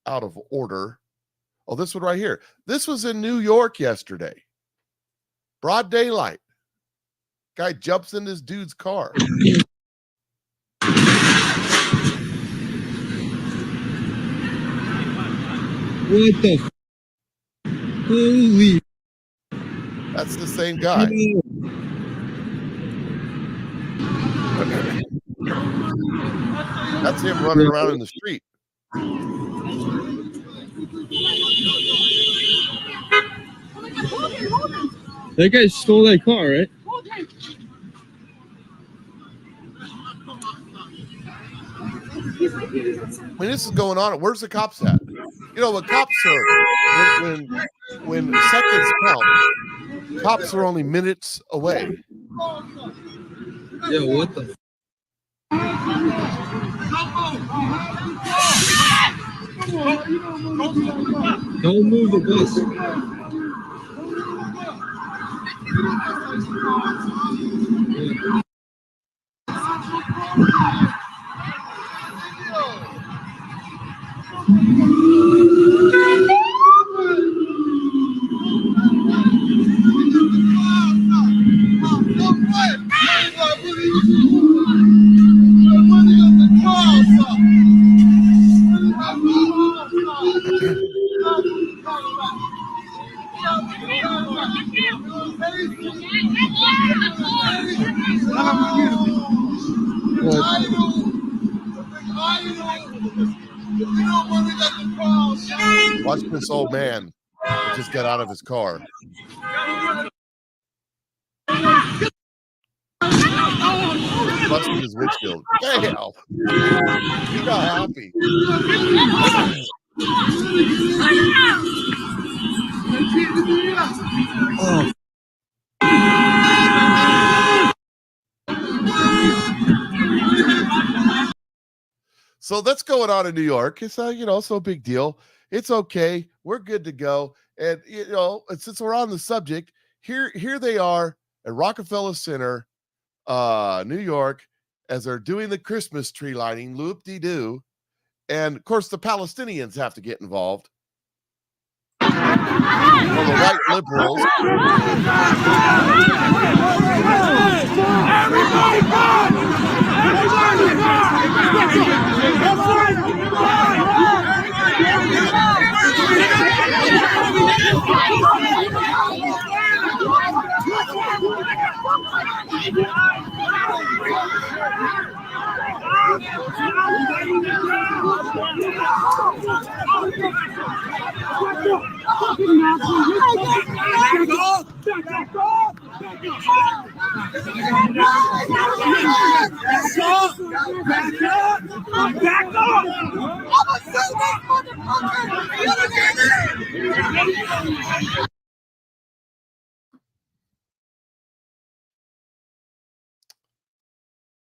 out of order. Oh, this one right here. This was in New York yesterday. Broad daylight. Guy jumps in this dude's car. What the? Holy! That's the same guy. That's him running around in the street. That guy stole that car, right? I mean, this is going on. Where's the cops at? You know, the cops are, when seconds count, cops are only minutes away. Yeah, what the? Don't move the bus. What? Watch this old man who just got out of his car. Busted his windshield. Damn. He got happy. Oh. So that's going on in New York. It's so big deal. It's okay. We're good to go. And since we're on the subject, here they are at Rockefeller Center, New York, as they're doing the Christmas tree lighting, loop-de-doo. And of course, the Palestinians have to get involved. Well, the white liberals. Everybody back!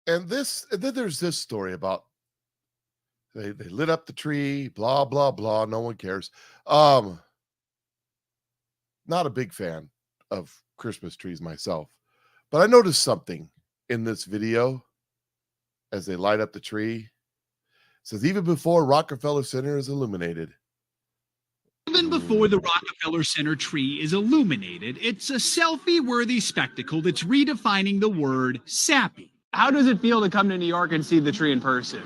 And then there's this story about they lit up the tree, blah, blah, blah. No one cares. Not a big fan of Christmas trees myself, but I noticed something in this video as they light up the tree. It says, even before Rockefeller Center is illuminated. Even before the Rockefeller Center tree is illuminated, it's a selfie-worthy spectacle that's redefining the word sappy. How does it feel to come to New York and see the tree in person?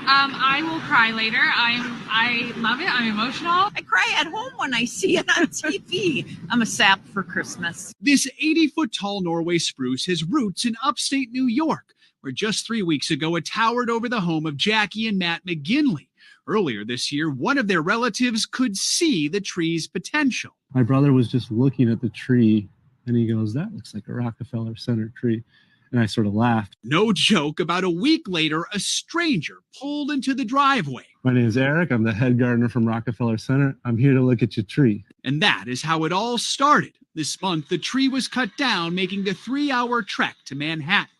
I will cry later. I love it. I'm emotional. I cry at home when I see it on TV. I'm a sap for Christmas. This 80-foot-tall Norway spruce has roots in upstate New York, where just 3 weeks ago it towered over the home of Jackie and Matt McGinley. Earlier this year, one of their relatives could see the tree's potential. My brother was just looking at the tree, and he goes, that looks like a Rockefeller Center tree. And I sort of laughed. No joke, about a week later, a stranger pulled into the driveway. My name is Eric. I'm the head gardener from Rockefeller Center. I'm here to look at your tree. And that is how it all started. This month, the tree was cut down, making the 3-hour trek to Manhattan.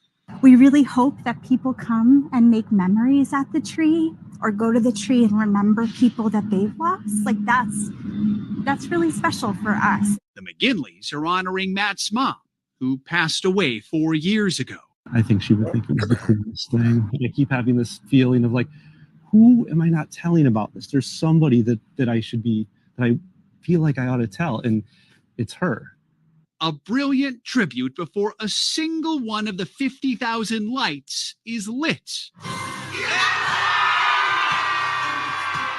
We really hope that people come and make memories at the tree or go to the tree and remember people that they've lost. Like that's really special for us. The McGinleys are honoring Matt's mom, who passed away 4 years ago. I think she would think it was the coolest thing. I keep having this feeling of like, who am I not telling about this? There's somebody that I feel like I ought to tell, and it's her. A brilliant tribute before a single one of the 50,000 lights is lit.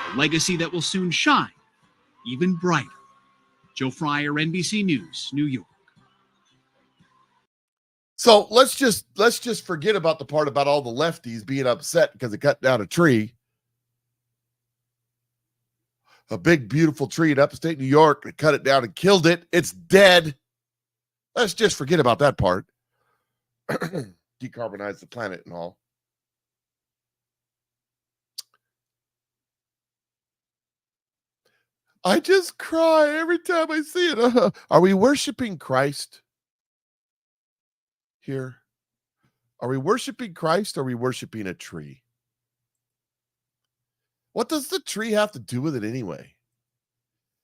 A legacy that will soon shine even brighter. Joe Fryer, NBC News, New York. So let's just forget about the part about all the lefties being upset because they cut down a tree. A big, beautiful tree in upstate New York. They cut it down and killed it. It's dead. Let's just forget about that part. Decarbonize the planet and all. I just cry every time I see it. Are we worshiping Christ here? Are we worshiping Christ or are we worshiping a tree? What does the tree have to do with it anyway?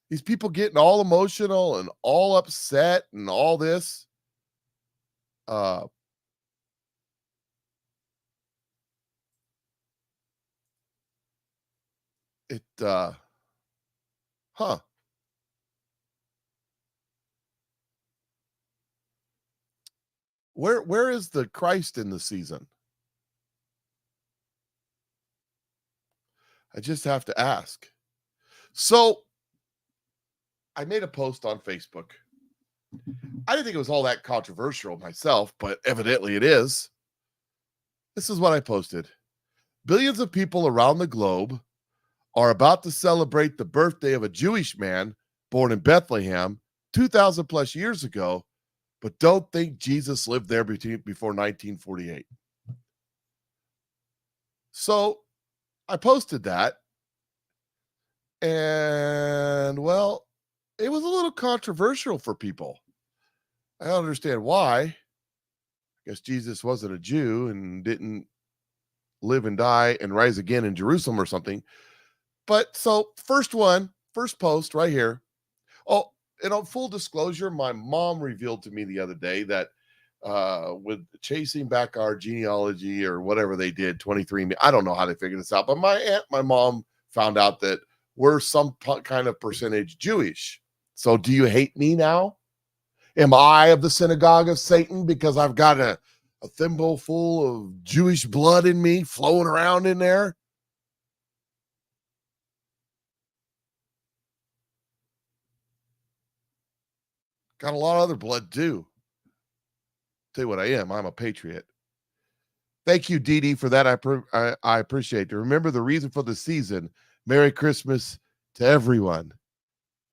These people getting all emotional and all upset and all this. Huh. Where is the Christ in the season? I just have to ask. So I made a post on Facebook. I didn't think it was all that controversial myself, but evidently it is. This is what I posted. Billions of people around the globe are about to celebrate the birthday of a Jewish man born in Bethlehem 2,000 plus years ago, but don't think Jesus lived there before 1948. So I posted that, and well, it was a little controversial for people. I don't understand why. I guess Jesus wasn't a Jew and didn't live and die and rise again in Jerusalem or something. But so first post right here. Oh, and on full disclosure, my mom revealed to me the other day that with chasing back our genealogy or whatever they did, 23andMe, I don't know how they figured this out, but my mom found out that we're some kind of percentage Jewish. So do you hate me now? Am I of the synagogue of Satan because I've got a thimble full of Jewish blood in me flowing around in there? Got a lot of other blood too. Tell you what I am. I'm a patriot. Thank you, Dee Dee, for that. I appreciate it. Remember the reason for the season. Merry Christmas to everyone.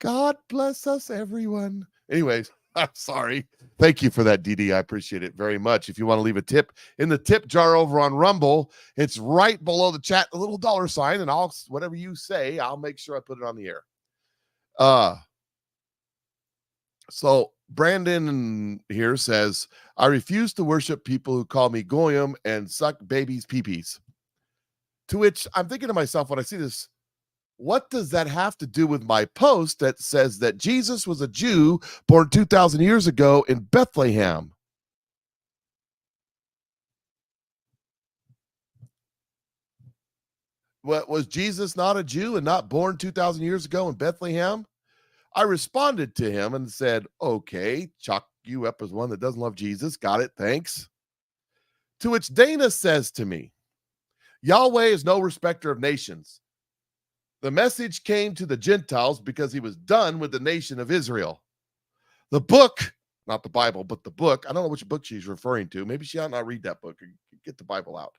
God bless us, everyone. Anyways, I'm sorry. Thank you for that, Dee Dee. I appreciate it very much. If you want to leave a tip in the tip jar over on Rumble, it's right below the chat, a little $sign, and whatever you say, I'll make sure I put it on the air. So Brandon here says, I refuse to worship people who call me goyim and suck babies' peepees. To which I'm thinking to myself when I see this, what does that have to do with my post that says that Jesus was a Jew born 2,000 years ago in Bethlehem? What, was Jesus not a Jew and not born 2,000 years ago in Bethlehem? I responded to him and said, okay, chalk you up as one that doesn't love Jesus. Got it. Thanks. To which Dana says to me, Yahweh is no respecter of nations. The message came to the Gentiles because he was done with the nation of Israel. The book, not the Bible, but the book, I don't know which book she's referring to. Maybe she ought not read that book or get the Bible out.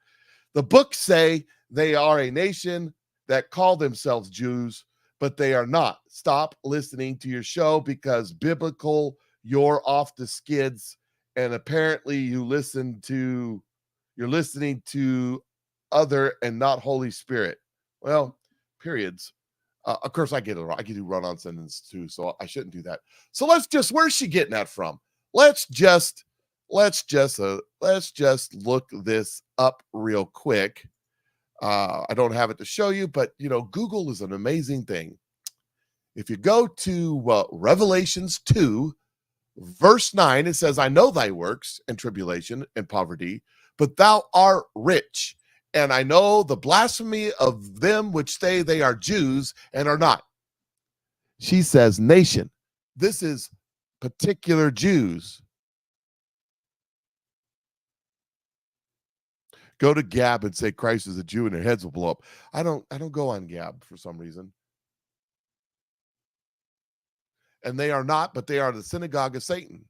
The books say they are a nation that call themselves Jews, but they are not. Stop listening to your show because biblical, you're off the skids, and apparently you're listening to other and not Holy Spirit. Well, periods. Of course, I get it wrong. I can do run-on sentence too, so I shouldn't do that. So where's she getting that from? Let's just look this up real quick. I don't have it to show you, but Google is an amazing thing. If you go to Revelations 2, verse 9, it says, I know thy works and tribulation and poverty, but thou art rich. And I know the blasphemy of them which say they are Jews and are not. She says nation. This is particular Jews. Go to Gab and say Christ is a Jew and their heads will blow up. I don't go on Gab for some reason. And they are not, but they are the synagogue of Satan.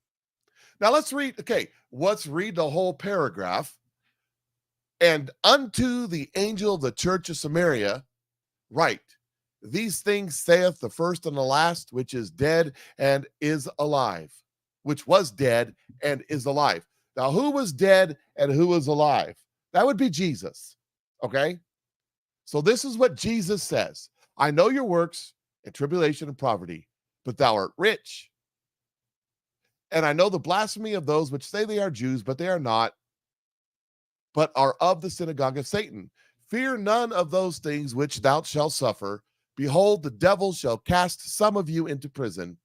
Now let's read the whole paragraph. And unto the angel of the church of Samaria, write, these things saith the first and the last, which is dead and is alive, which was dead and is alive. Now, who was dead and who was alive? That would be Jesus. Okay. So this is what Jesus says. I know your works and tribulation and poverty, but thou art rich. And I know the blasphemy of those which say they are Jews, but they are not, but are of the synagogue of Satan. Fear none of those things which thou shalt suffer. Behold, the devil shall cast some of you into prison,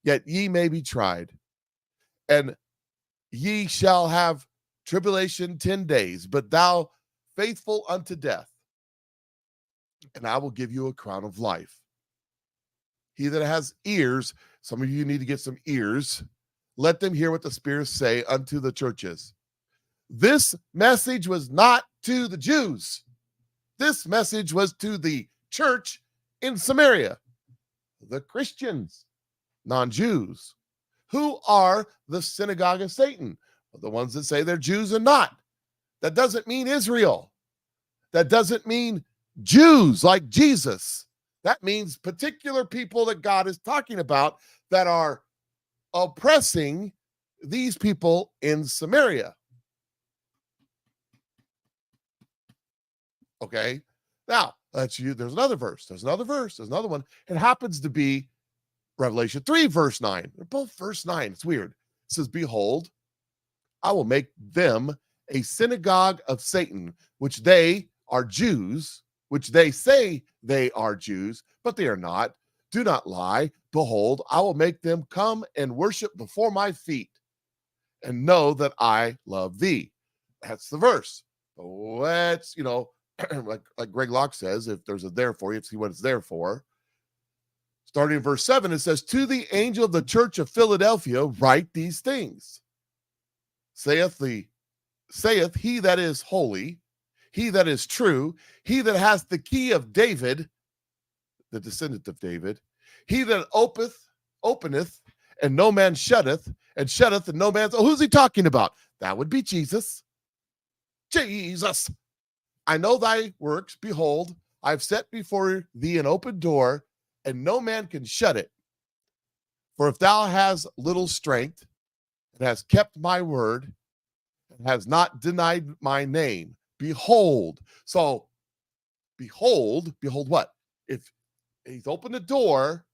yet ye may be tried. And ye shall have tribulation 10 days, but thou faithful unto death, and I will give you a crown of life. He that has ears, some of you need to get some ears, let them hear what the spirits say unto the churches. This message was not to the Jews. This message was to the church in Samaria, the Christians, non-Jews, who are the synagogue of Satan, the ones that say they're Jews and not. That doesn't mean Israel. That doesn't mean Jews like Jesus. That means particular people that God is talking about that are oppressing these people in Samaria. Okay. Now, there's another verse. There's another one. It happens to be Revelation 3, verse 9. They're both verse 9. It's weird. It says, behold, I will make them a synagogue of Satan, which they are Jews, which they say they are Jews, but they are not. Do not lie. Behold, I will make them come and worship before my feet and know that I love thee. That's the verse. Let's, like Greg Locke says, if there's a therefore, you have to see what it's there for. Starting in verse 7, it says, to the angel of the church of Philadelphia, write these things. Saith he that is holy, he that is true, he that has the key of David, the descendant of David, he that openeth, and no man shutteth, and shutteth, and no man. Oh, who's he talking about? That would be Jesus. Jesus. I know thy works. Behold, I've set before thee an open door, and no man can shut it. For if thou hast little strength, and hast kept my word, and has not denied my name, behold. So, behold what? If he's opened the door,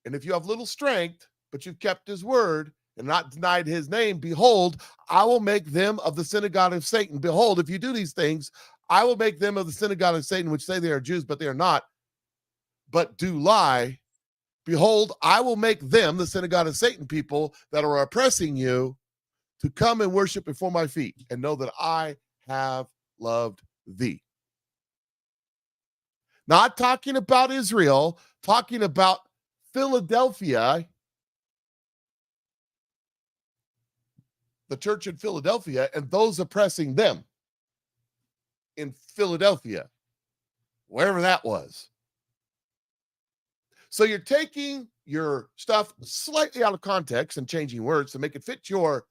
and if you have little strength, but you've kept his word and not denied his name, behold, I will make them of the synagogue of Satan. Behold, if you do these things, I will make them of the synagogue of Satan, which say they are Jews, but they are not, but do lie. Behold, I will make them, the synagogue of Satan people that are oppressing you, to come and worship before my feet and know that I have loved thee. Not talking about Israel, talking about Philadelphia, the church in Philadelphia, and those oppressing them in Philadelphia, wherever that was. So you're taking your stuff slightly out of context and changing words to make it fit your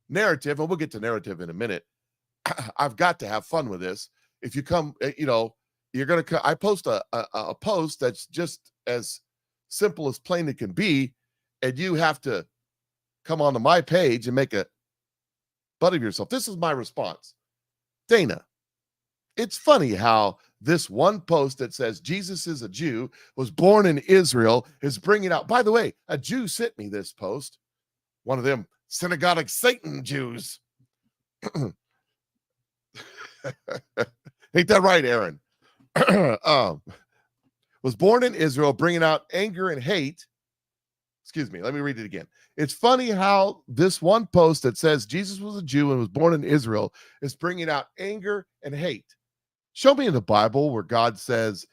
narrative, and we'll get to narrative in a minute. I've got to have fun with this. If you come, you're going to, I post a post that's just as simple as plain it can be, and you have to come onto my page and make a butt of yourself. This is my response. Dana, it's funny how this one post that says Jesus is a Jew, was born in Israel, is bringing out, by the way, a Jew sent me this post, one of them synagogue of Satan Jews. Ain't that right, Aaron? Was born in Israel, bringing out anger and hate. Excuse me, let me read it again. It's funny how this one post that says Jesus was a Jew and was born in Israel is bringing out anger and hate. Show me in the Bible where God says,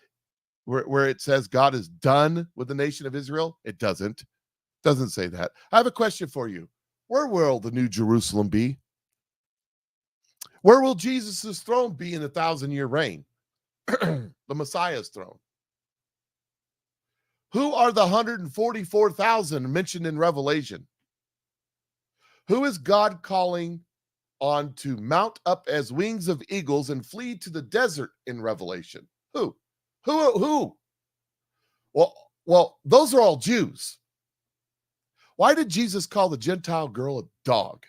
where it says God is done with the nation of Israel. It doesn't say that. I have a question for you. Where will the New Jerusalem be? Where will Jesus' throne be in the 1,000-year reign? The Messiah's throne. Who are the 144,000 mentioned in Revelation? Who is God calling on to mount up as wings of eagles and flee to the desert in Revelation? Who? Well, those are all Jews. Why did Jesus call the Gentile girl a dog?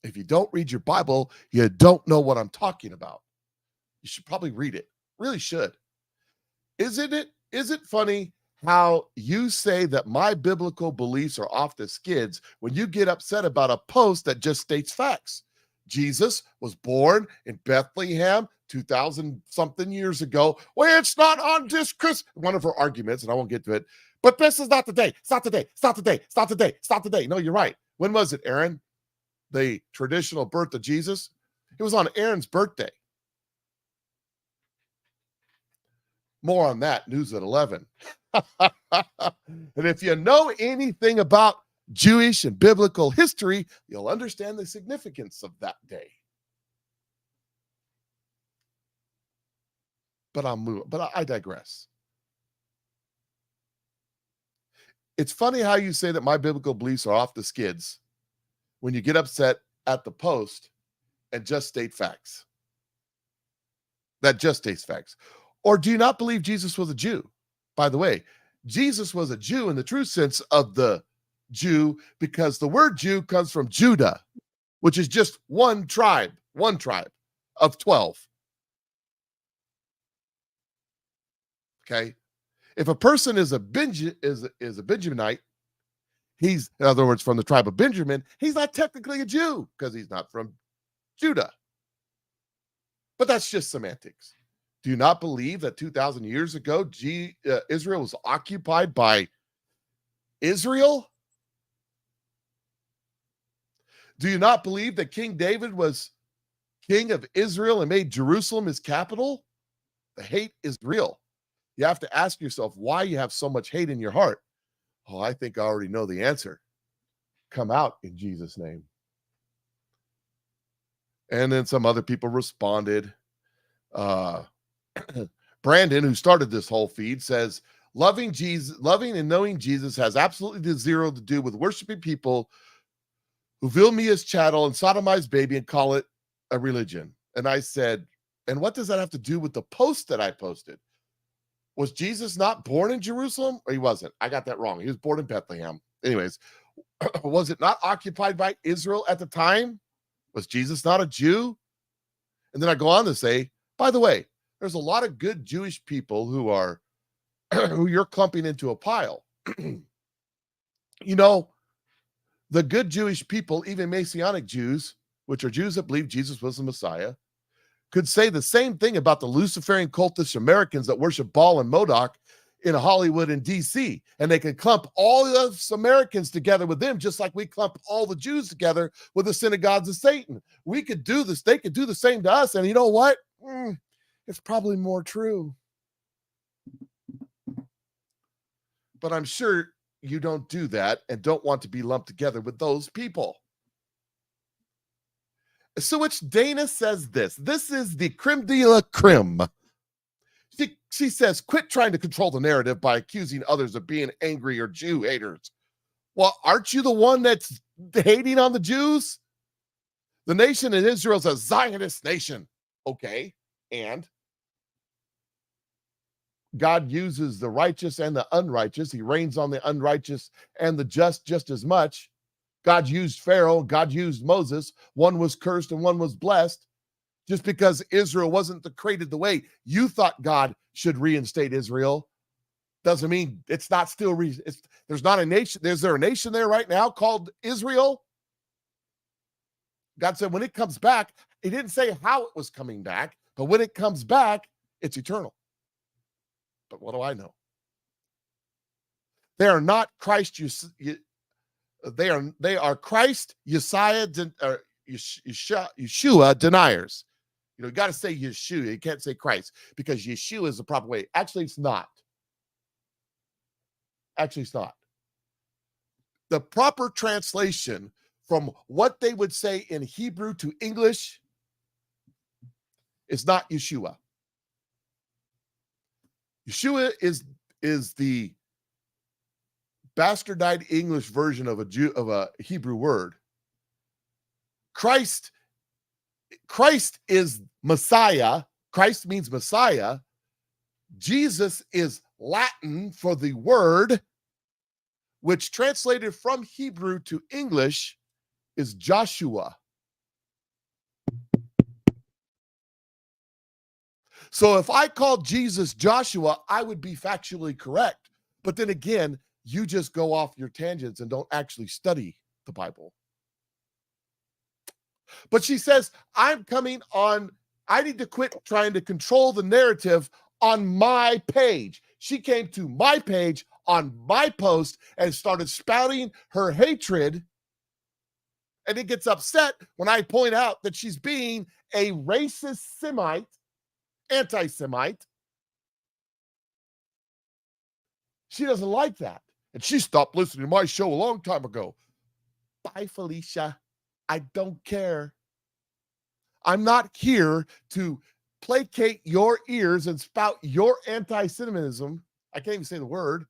If you don't read your Bible, you don't know what I'm talking about. You should probably read it. Really should. Is it funny how you say that my biblical beliefs are off the skids when you get upset about a post that just states facts? Jesus was born in Bethlehem 2,000 something years ago. Well, it's not on this Christmas. One of her arguments, and I won't get to it, but this is not the day. It's not the day. It's not the day. It's not the day. It's not the day. No, you're right. When was it, Aaron? The traditional birth of Jesus? It was on Aaron's birthday. More on that, news at 11. And if you know anything about Jewish and biblical history, you'll understand the significance of that day. But I digress. It's funny how you say that my biblical beliefs are off the skids when you get upset at the post and just state facts. that just states facts? Or do you not believe Jesus was a Jew? By the way, Jesus was a Jew in the true sense of the Jew, because the word Jew comes from Judah, which is just one tribe of 12. Okay. If a person is a Benjaminite, he's, in other words, from the tribe of Benjamin, he's not technically a Jew because he's not from Judah. But that's just semantics. Do you not believe that 2,000 years ago, Israel was occupied by Israel? Do you not believe that King David was king of Israel and made Jerusalem his capital? The hate is real. You have to ask yourself why you have so much hate in your heart. Oh, I think I already know the answer. Come out in Jesus' name. And then some other people responded. Brandon, who started this whole feed, says, loving and knowing Jesus has absolutely zero to do with worshiping people who view me as chattel and sodomize baby and call it a religion. And I said, and what does that have to do with the post that I posted? Was Jesus not born in Jerusalem? Or he wasn't. I got that wrong. He was born in Bethlehem. Anyways, was it not occupied by Israel at the time? Was Jesus not a Jew? And then I go on to say, by the way, there's a lot of good Jewish people who are who you're clumping into a pile. You know, the good Jewish people, even Messianic Jews, which are Jews that believe Jesus was the Messiah, could say the same thing about the Luciferian cultish Americans that worship Baal and Modoc in Hollywood and DC. And they can clump all of Americans together with them, just like we clump all the Jews together with the synagogues of Satan. We could do this. They could do the same to us. And you know what? It's probably more true. But I'm sure you don't do that and don't want to be lumped together with those people. So which Dana says this. This is the creme de la creme. She says, quit trying to control the narrative by accusing others of being angry or Jew haters. Well, aren't you the one that's hating on the Jews? The nation of Israel is a Zionist nation. Okay, and God uses the righteous and the unrighteous. He reigns on the unrighteous and the just as much. God used Pharaoh. God used Moses. One was cursed and one was blessed. Just because Israel wasn't created the way you thought God should reinstate Israel doesn't mean it's not still. There's not a nation. Is there a nation there right now called Israel? God said when it comes back, he didn't say how it was coming back, but when it comes back, it's eternal. But what do I know? They are not Christ. They are Christ, Yeshua deniers. You know, you got to say Yeshua. You can't say Christ because Yeshua is the proper way. Actually, it's not. Actually, it's not. The proper translation from what they would say in Hebrew to English is not Yeshua. Yeshua is the bastardized English version of a Hebrew word. Christ is Messiah. Christ means Messiah. Jesus is Latin for the word, which translated from Hebrew to English is Joshua. So if I called Jesus Joshua, I would be factually correct. But then again, you just go off your tangents and don't actually study the Bible. But she says, I need to quit trying to control the narrative on my page. She came to my page on my post and started spouting her hatred. And it gets upset when I point out that she's being a racist Semite, anti-Semite. She doesn't like that. And she stopped listening to my show a long time ago. Bye, Felicia. I don't care. I'm not here to placate your ears and spout your anti-Semitism. I can't even say the word.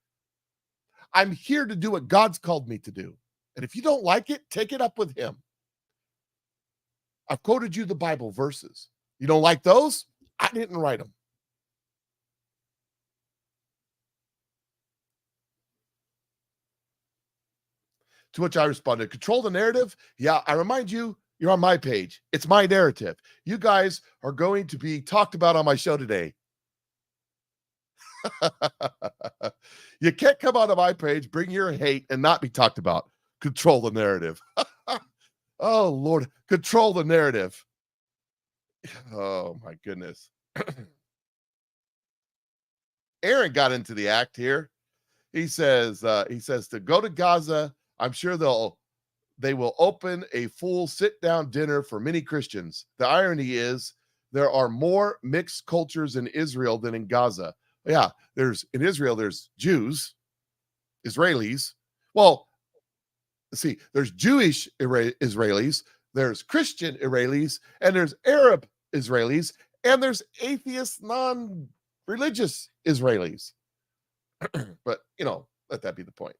I'm here to do what God's called me to do. And if you don't like it, take it up with him. I've quoted you the Bible verses. You don't like those? I didn't write them. To which I responded, control the narrative? Yeah, I remind you, you're on my page. It's my narrative. You guys are going to be talked about on my show today. You can't come onto my page, bring your hate, and not be talked about. Control the narrative. Oh, Lord. Control the narrative. Oh, my goodness. Aaron got into the act here. He says to go to Gaza, I'm sure they will open a full sit-down dinner for many Christians. The irony is there are more mixed cultures in Israel than in Gaza. Yeah, in Israel, there's Jews, Israelis. Well, see, there's Jewish Israelis, there's Christian Israelis, and there's Arab Israelis, and there's atheist, non-religious Israelis. But, let that be the point.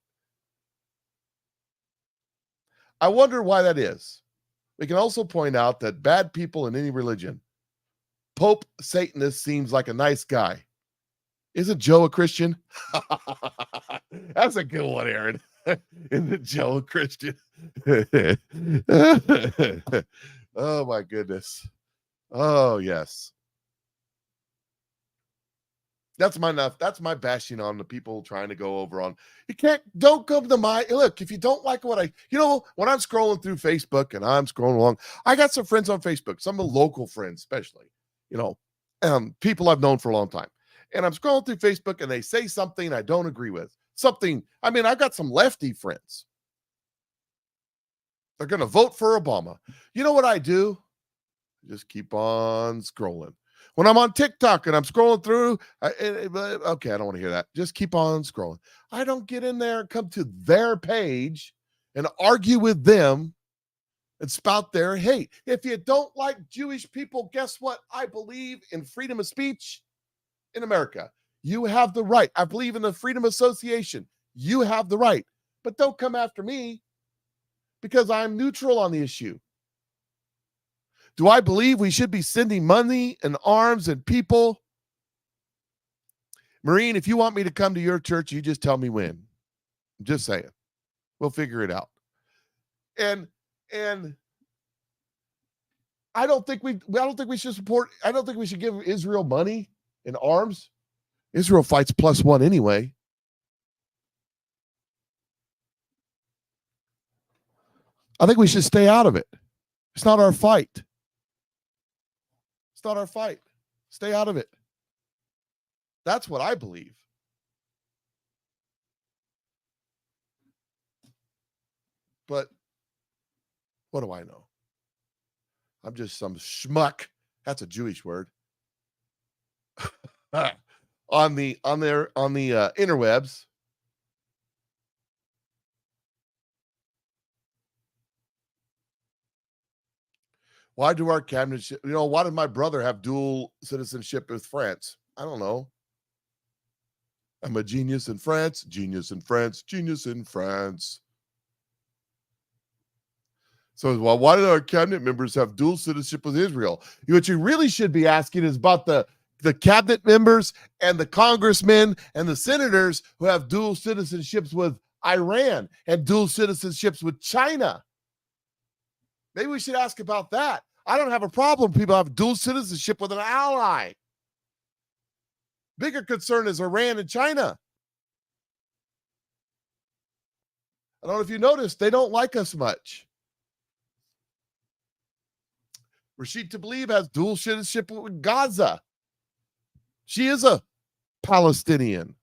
I wonder why that is. We can also point out that bad people in any religion, Pope Satanist seems like a nice guy. Isn't Joe a Christian? That's a good one, Aaron. Isn't Joe a Christian? Oh, my goodness. Oh, yes. That's my bashing on the people trying to go over on. Don't come to my, look, if you don't like what when I'm scrolling through Facebook and I'm scrolling along, I got some friends on Facebook, some of the local friends, especially, people I've known for a long time. And I'm scrolling through Facebook and they say something I don't agree with. I've got some lefty friends. They're going to vote for Obama. You know what I do? Just keep on scrolling. When I'm on TikTok and I'm scrolling through, okay, I don't want to hear that. Just keep on scrolling. I don't get in there and come to their page and argue with them and spout their hate. If you don't like Jewish people, guess what? I believe in freedom of speech in America. You have the right. I believe in the freedom association. You have the right. But don't come after me because I'm neutral on the issue. Do I believe we should be sending money and arms and people? Marine, if you want me to come to your church, you just tell me when. I'm just saying. We'll figure it out. And I don't think we should support, I don't think we should give Israel money and arms. Israel fights +1 anyway. I think we should stay out of it. It's not our fight. It's not our fight. Stay out of it. That's what I believe. But what do I know? I'm just some schmuck. That's a Jewish word. on the interwebs. Why do our cabinets, why did my brother have dual citizenship with France? I don't know. I'm a genius in France, genius in France, genius in France. So, why did our cabinet members have dual citizenship with Israel? What you really should be asking is about the cabinet members and the congressmen and the senators who have dual citizenships with Iran and dual citizenships with China. Maybe we should ask about that. I don't have a problem if people have dual citizenship with an ally. Bigger concern is Iran and China. I don't know if you noticed, they don't like us much. Rashid Tlaib has dual citizenship with Gaza. She is a Palestinian.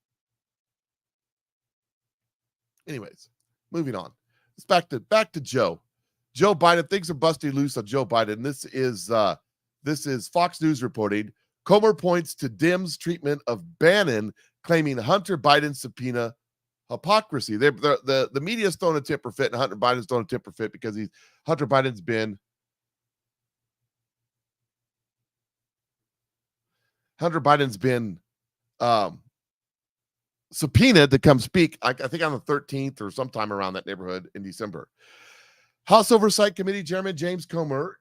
Anyways, moving on. Let's back to Joe. Joe Biden, things are busting loose on Joe Biden. This is Fox News reporting. Comer points to Dems' treatment of Bannon, claiming Hunter Biden's subpoena hypocrisy. The media's thrown a temper fit, and Hunter Biden's thrown a temper fit because Hunter Biden's been subpoenaed to come speak, I think on the 13th or sometime around that neighborhood in December. House Oversight Committee Chairman James Comer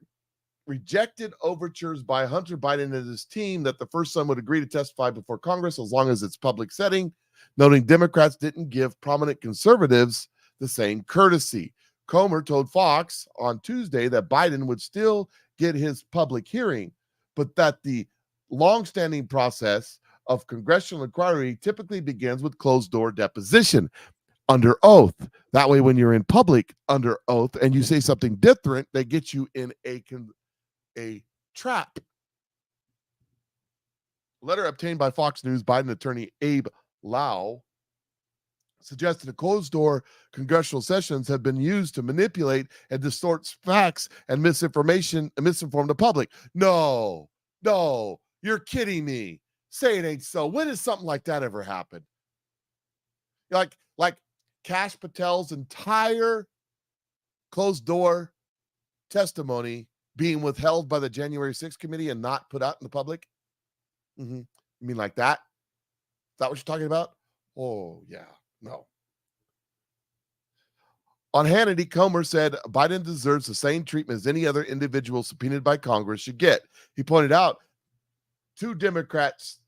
rejected overtures by Hunter Biden and his team that the first son would agree to testify before Congress as long as it's public setting, noting Democrats didn't give prominent conservatives the same courtesy. Comer told Fox on Tuesday that Biden would still get his public hearing, but that the longstanding process of congressional inquiry typically begins with closed-door deposition under oath. That way, when you're in public under oath and you say something different, they get you in a trap. Letter obtained by Fox News Biden attorney Abe Lau suggested that closed-door congressional sessions have been used to manipulate and distort facts and misinform the public. No, you're kidding me. Say it ain't so. When has something like that ever happened? Like Kash Patel's entire closed-door testimony being withheld by the January 6th committee and not put out in the public? You mean like that? Is that what you're talking about? Oh, yeah. No. On Hannity, Comer said Biden deserves the same treatment as any other individual subpoenaed by Congress should get. He pointed out two Democrats'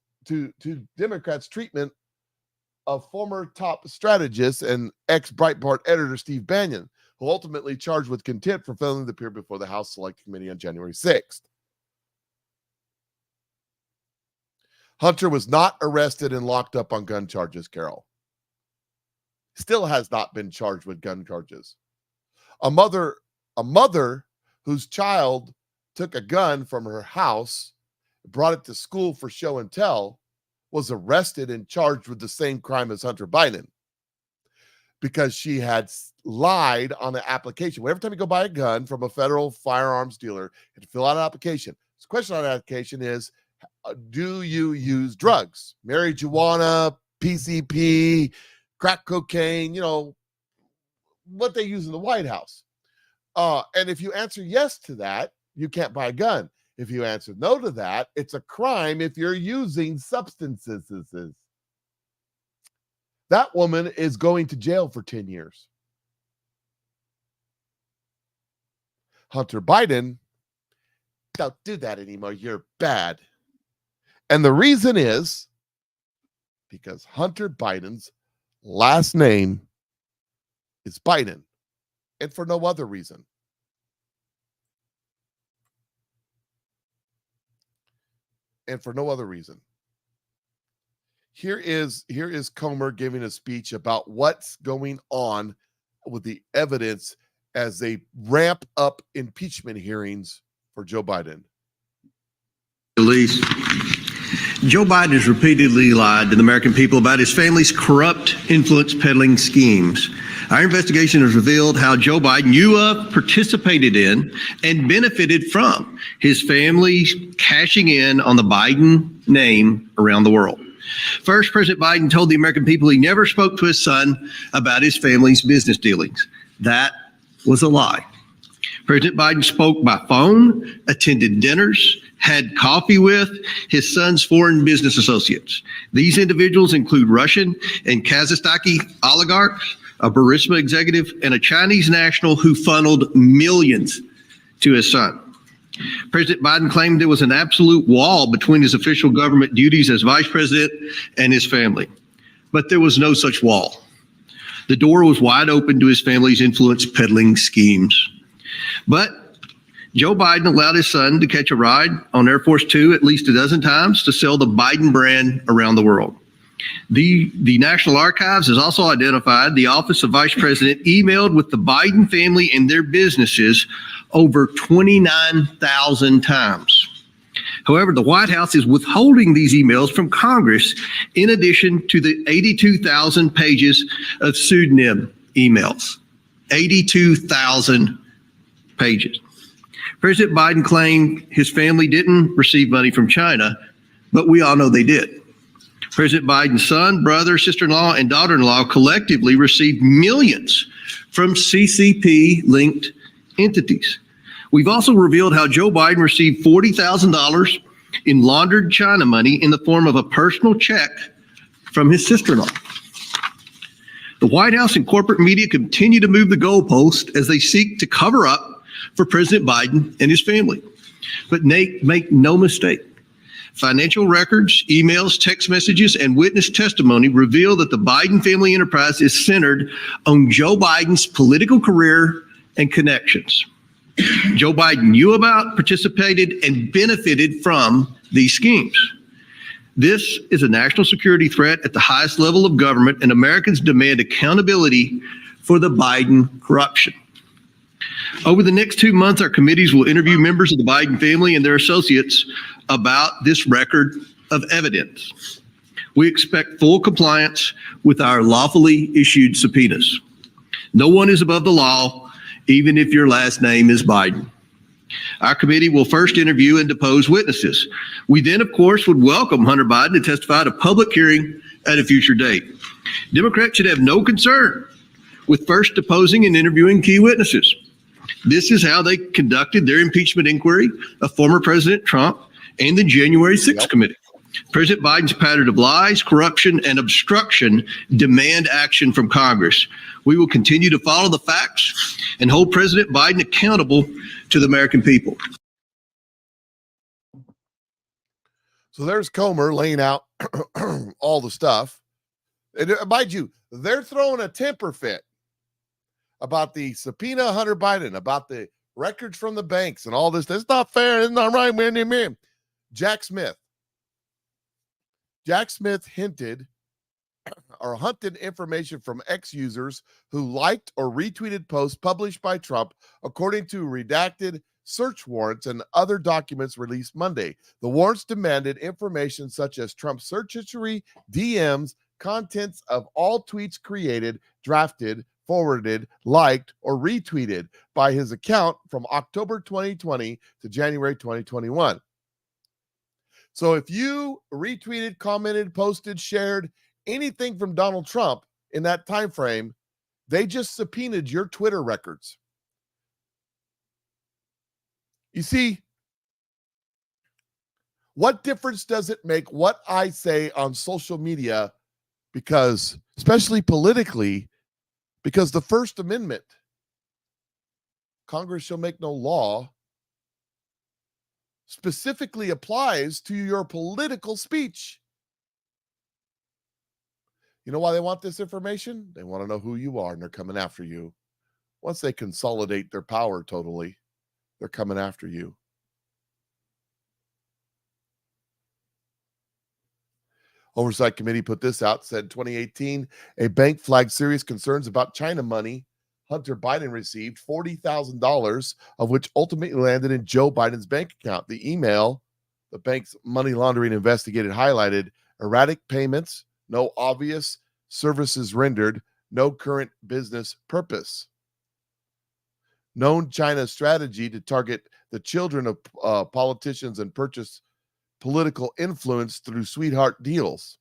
treatment of former top strategist and ex-Breitbart editor Steve Bannon, who ultimately charged with contempt for failing to appear before the House Select Committee on January 6th. Hunter was not arrested and locked up on gun charges, Carol. Still has not been charged with gun charges. A mother whose child took a gun from her house, brought it to school for show and tell, was arrested and charged with the same crime as Hunter Biden because she had lied on the application. Every time you go buy a gun from a federal firearms dealer, you have to fill out an application. The question on the application is, do you use drugs? Marijuana, PCP, crack cocaine, what they use in the White House. And if you answer yes to that, you can't buy a gun. If you answer no to that, it's a crime if you're using substances. That woman is going to jail for 10 years. Hunter Biden, don't do that anymore. You're bad. And the reason is because Hunter Biden's last name is Biden, and for no other reason. And for no other reason. Here is Comer giving a speech about what's going on with the evidence as they ramp up impeachment hearings for Joe Biden. Elise, Joe Biden has repeatedly lied to the American people about his family's corrupt influence peddling schemes. Our investigation has revealed how Joe Biden, participated in and benefited from his family cashing in on the Biden name around the world. First, President Biden told the American people he never spoke to his son about his family's business dealings. That was a lie. President Biden spoke by phone, attended dinners, had coffee with his son's foreign business associates. These individuals include Russian and Kazakhstani oligarchs, a Burisma executive, and a Chinese national who funneled millions to his son. President Biden claimed there was an absolute wall between his official government duties as vice president and his family. But there was no such wall. The door was wide open to his family's influence peddling schemes. But Joe Biden allowed his son to catch a ride on Air Force Two at least a dozen times to sell the Biden brand around the world. The National Archives has also identified the Office of Vice President emailed with the Biden family and their businesses over 29,000 times. However, the White House is withholding these emails from Congress in addition to the 82,000 pages of pseudonym emails. 82,000 pages. President Biden claimed his family didn't receive money from China, but we all know they did. President Biden's son, brother, sister-in-law, and daughter-in-law collectively received millions from CCP-linked entities. We've also revealed how Joe Biden received $40,000 in laundered China money in the form of a personal check from his sister-in-law. The White House and corporate media continue to move the goalpost as they seek to cover up for President Biden and his family. But make no mistake, financial records, emails, text messages, and witness testimony reveal that the Biden family enterprise is centered on Joe Biden's political career and connections. Joe Biden knew about, participated, and benefited from these schemes. This is a national security threat at the highest level of government, and Americans demand accountability for the Biden corruption. Over the next 2 months, our committees will interview members of the Biden family and their associates about this record of evidence. We expect full compliance with our lawfully issued subpoenas. No one is above the law, even if your last name is Biden. Our committee will first interview and depose witnesses. We then, of course, would welcome Hunter Biden to testify at a public hearing at a future date. Democrats should have no concern with first deposing and interviewing key witnesses. This is how they conducted their impeachment inquiry of former President Trump and the January 6th committee. President Biden's pattern of lies, corruption, and obstruction demand action from Congress. We will continue to follow the facts and hold President Biden accountable to the American people. So there's Comer laying out all the stuff. And mind you, they're throwing a temper fit about the subpoena Hunter Biden, about the records from the banks and all this. That's not fair. It's not right, man. Jack Smith hinted or hunted information from ex-users who liked or retweeted posts published by Trump, according to redacted search warrants and other documents released Monday. The warrants demanded information such as Trump's search history, DMs, contents of all tweets created, drafted, forwarded, liked, or retweeted by his account from October 2020 to January 2021. So if you retweeted, commented, posted, shared anything from Donald Trump in that time frame, they just subpoenaed your Twitter records. You see, what difference does it make what I say on social media? Because, especially politically, because the First Amendment, Congress shall make no law, specifically applies to your political speech. You know why they want this information? They want to know who you are, and they're coming after you. Once they consolidate their power totally, they're coming after you. Oversight Committee put this out, said 2018, a bank flagged serious concerns about China money Hunter Biden received, $40,000 of which ultimately landed in Joe Biden's bank account. The email, the bank's money laundering investigated, highlighted erratic payments, no obvious services rendered, no current business purpose. Known China's strategy to target the children of politicians and purchase political influence through sweetheart deals.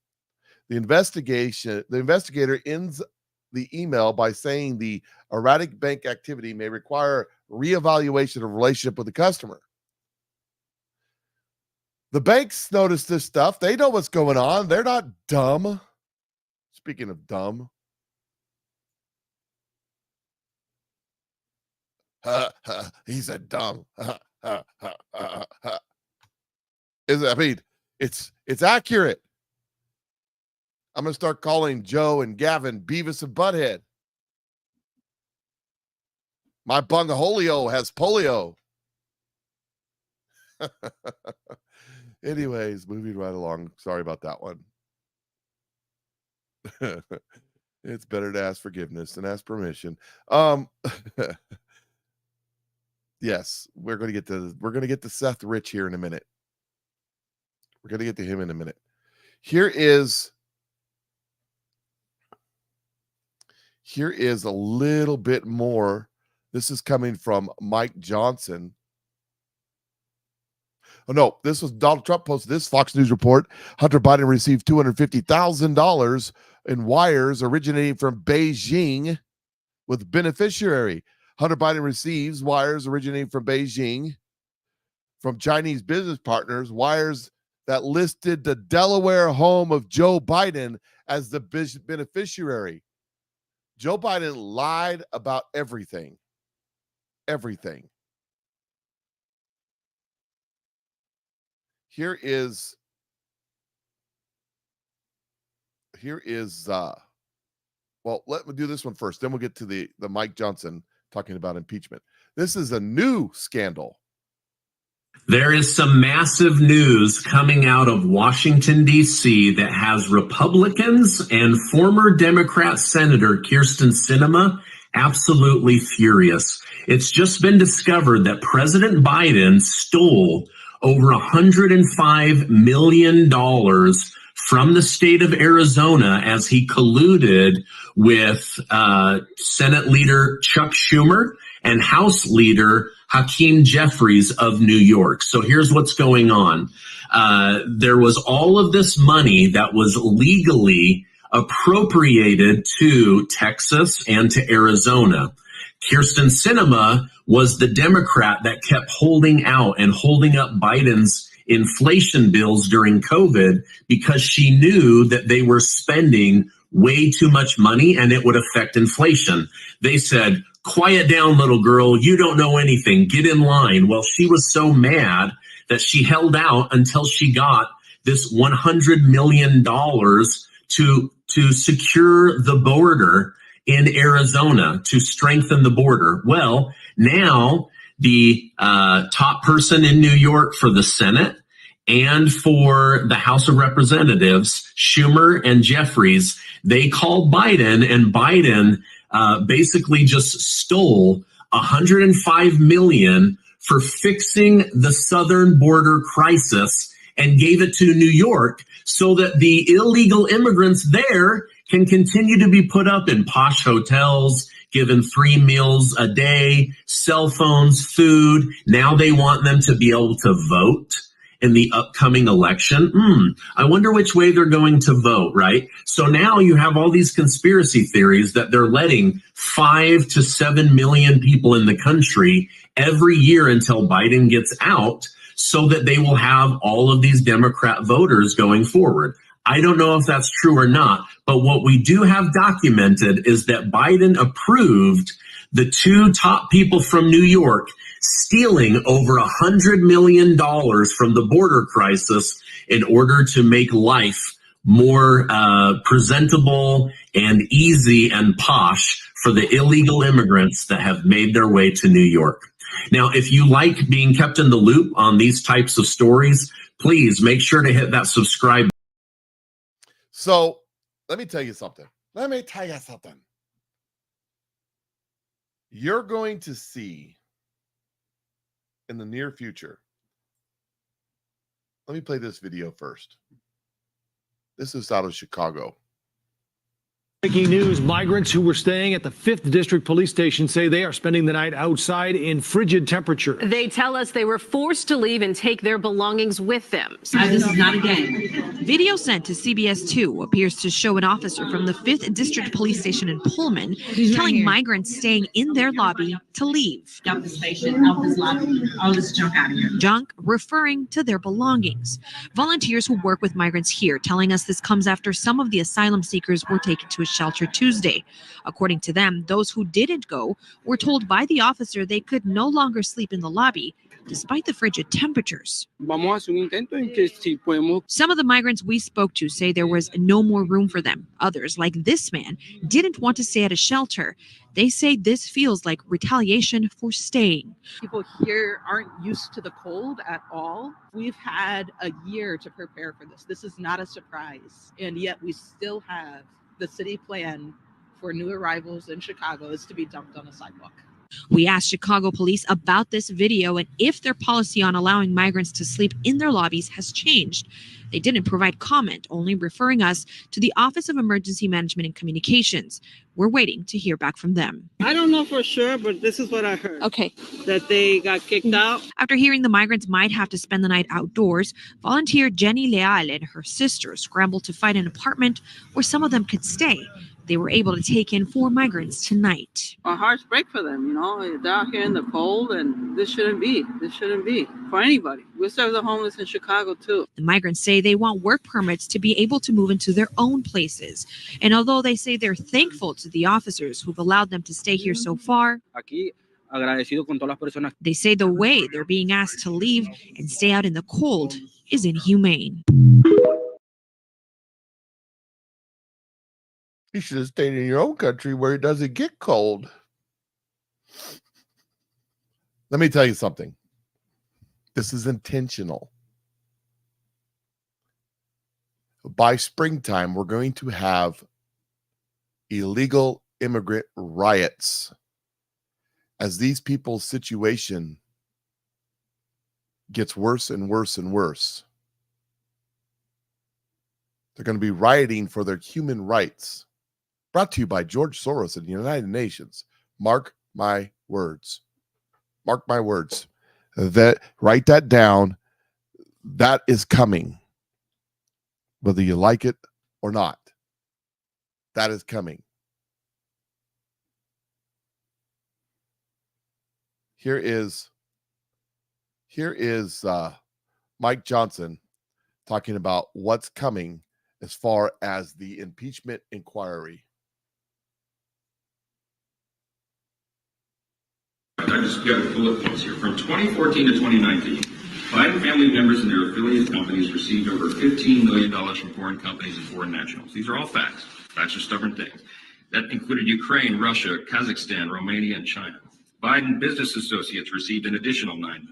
The investigator ends the email by saying the erratic bank activity may require reevaluation of relationship with the customer. The banks notice this stuff. They know what's going on. They're not dumb. Speaking of dumb. He said dumb. It's accurate. I'm going to start calling Joe and Gavin Beavis and Butthead. My bungaholio has polio. Anyways, moving right along. Sorry about that one. It's better to ask forgiveness than ask permission. Yes, we're going to get to Seth Rich here in a minute. We're going to get to him in a minute. Here is a little bit more. This is coming from Mike Johnson. Oh, no, this was Donald Trump posted this Fox News report. Hunter Biden received $250,000 in wires originating from Beijing with beneficiary. Hunter Biden receives wires originating from Beijing from Chinese business partners, wires that listed the Delaware home of Joe Biden as the beneficiary. Joe Biden lied about everything. Everything. Here is well, let me do this one first, then we'll get to the Mike Johnson talking about impeachment. This is a new scandal. There is some massive news coming out of Washington, D.C. that has Republicans and former Democrat Senator Kyrsten Sinema absolutely furious. It's just been discovered that President Biden stole over $105 million from the state of Arizona as he colluded with Senate Leader Chuck Schumer and House Leader Hakeem Jeffries of New York. So here's what's going on. There was all of this money that was legally appropriated to Texas and to Arizona. Kyrsten Sinema was the Democrat that kept holding out and holding up Biden's inflation bills during COVID because she knew that they were spending way too much money and it would affect inflation. They said, "Quiet down, little girl. You don't know anything. Get in line." Well, she was so mad that she held out until she got this $100 million to secure the border in Arizona, to strengthen the border. Well, now the top person in New York for the Senate and for the House of Representatives, Schumer and Jeffries, they called Biden, and Biden basically just stole $105 million for fixing the southern border crisis and gave it to New York so that the illegal immigrants there can continue to be put up in posh hotels, given 3 meals a day, cell phones, food. Now they want them to be able to vote in the upcoming election. I wonder which way they're going to vote, right? So now you have all these conspiracy theories that they're letting 5 to 7 million people in the country every year until Biden gets out so that they will have all of these Democrat voters going forward. I don't know if that's true or not, but what we do have documented is that Biden approved the 2 top people from New York stealing over $100 million from the border crisis in order to make life more presentable and easy and posh for the illegal immigrants that have made their way to New York. Now, if you like being kept in the loop on these types of stories, please make sure to hit that subscribe. So let me tell you something. You're going to see in the near future. Let me play this video first. This is out of Chicago. Breaking news, migrants who were staying at the 5th District Police Station say they are spending the night outside in frigid temperature. They tell us they were forced to leave and take their belongings with them. This is not a game. Video sent to CBS 2 appears to show an officer from the 5th District Police Station in Pullman telling migrants staying in their lobby to leave. Out the station, out this lobby, all this junk out of here. Junk referring to their belongings. Volunteers who work with migrants here telling us this comes after some of the asylum seekers were taken to a shelter Tuesday. According to them, those who didn't go were told by the officer they could no longer sleep in the lobby despite the frigid temperatures. Some of the migrants we spoke to say there was no more room for them. Others, like this man, didn't want to stay at a shelter. They say this feels like retaliation for staying. People here aren't used to the cold at all. We've had a year to prepare for this. This is not a surprise. And yet we still have the city plan for new arrivals in Chicago is to be dumped on a sidewalk. We asked Chicago police about this video and if their policy on allowing migrants to sleep in their lobbies has changed. They didn't provide comment, only referring us to the Office of Emergency Management and Communications. We're waiting to hear back from them. I don't know for sure, but this is what I heard. Okay. That they got kicked out. After hearing the migrants might have to spend the night outdoors, volunteer Jenny Leal and her sister scrambled to find an apartment where some of them could stay. They were able to take in 4 migrants tonight. Our hearts break for them, they're out here in the cold, and this shouldn't be for anybody. We serve the homeless in Chicago too. The migrants say they want work permits to be able to move into their own places. And although they say they're thankful to the officers who've allowed them to stay here so far, they say the way they're being asked to leave and stay out in the cold is inhumane. You should have stayed in your own country where it doesn't get cold. Let me tell you something. This is intentional. By springtime, we're going to have illegal immigrant riots as these people's situation gets worse and worse and worse. They're going to be rioting for their human rights. Brought to you by George Soros and the United Nations. Mark my words. Mark my words. Write that down. That is coming. Whether you like it or not. That is coming. Here is Mike Johnson talking about what's coming as far as the impeachment inquiry. I just got bullet points here. From 2014 to 2019, Biden family members and their affiliated companies received over $15 million from foreign companies and foreign nationals. These are all facts. Facts are stubborn things. That included Ukraine, Russia, Kazakhstan, Romania, and China. Biden business associates received an additional $9 million.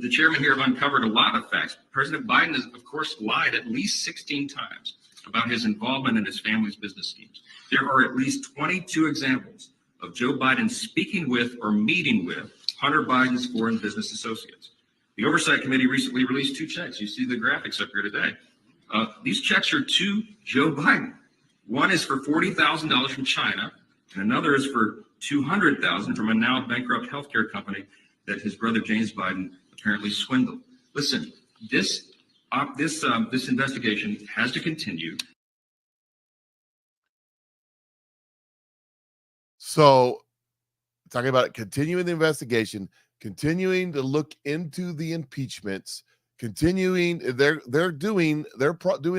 The chairman here have uncovered a lot of facts. President Biden has, of course, lied at least 16 times about his involvement in his family's business schemes. There are at least 22 examples of Joe Biden speaking with or meeting with Hunter Biden's foreign business associates. The Oversight Committee recently released 2 checks. You see the graphics up here today. These checks are to Joe Biden. One is for $40,000 from China, and another is for $200,000 from a now bankrupt healthcare company that his brother James Biden apparently swindled. Listen, this investigation has to continue. So, talking about continuing the investigation, continuing to look into the impeachments, continuing. They're doing a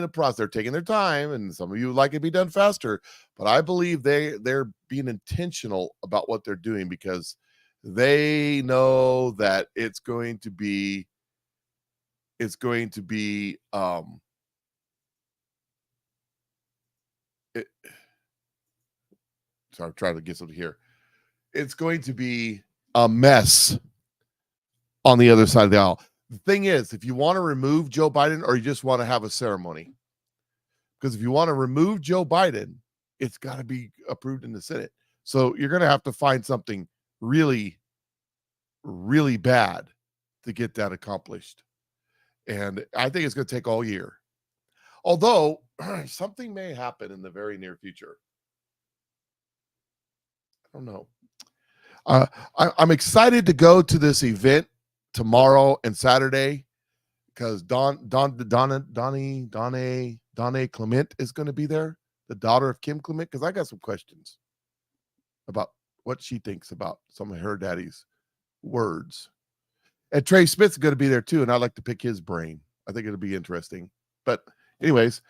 process. They're taking their time, and some of you would like it to be done faster. But I believe they're being intentional about what they're doing because they know that it's going to be sorry, I'm trying to get something here. It's going to be a mess on the other side of the aisle. The thing is, if you want to remove Joe Biden or you just want to have a ceremony, because if you want to remove Joe Biden, it's got to be approved in the Senate. So you're going to have to find something really, really bad to get that accomplished. And I think it's going to take all year. Although something may happen in the very near future. I don't know. I'm excited to go to this event tomorrow and Saturday because Donnie Clement is going to be there, the daughter of Kim Clement, because I got some questions about what she thinks about some of her daddy's words. And Trey Smith's going to be there too, and I'd like to pick his brain. I think it'll be interesting. But anyways,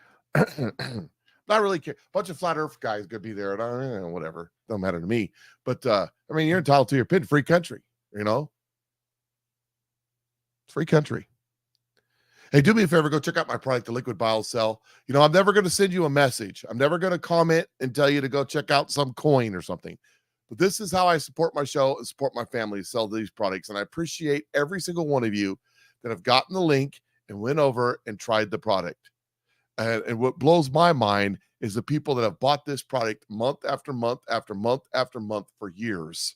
not really care. A bunch of flat earth guys going to be there, and whatever. Don't matter to me. But I mean, you're entitled to your opinion. Free country, you know? Free country. Hey, do me a favor, go check out my product, the Liquid Bile Cell. You know, I'm never going to send you a message. I'm never going to comment and tell you to go check out some coin or something. But this is how I support my show and support my family, sell these products. And I appreciate every single one of you that have gotten the link and went over and tried the product. And what blows my mind is the people that have bought this product month after month after month after month for years.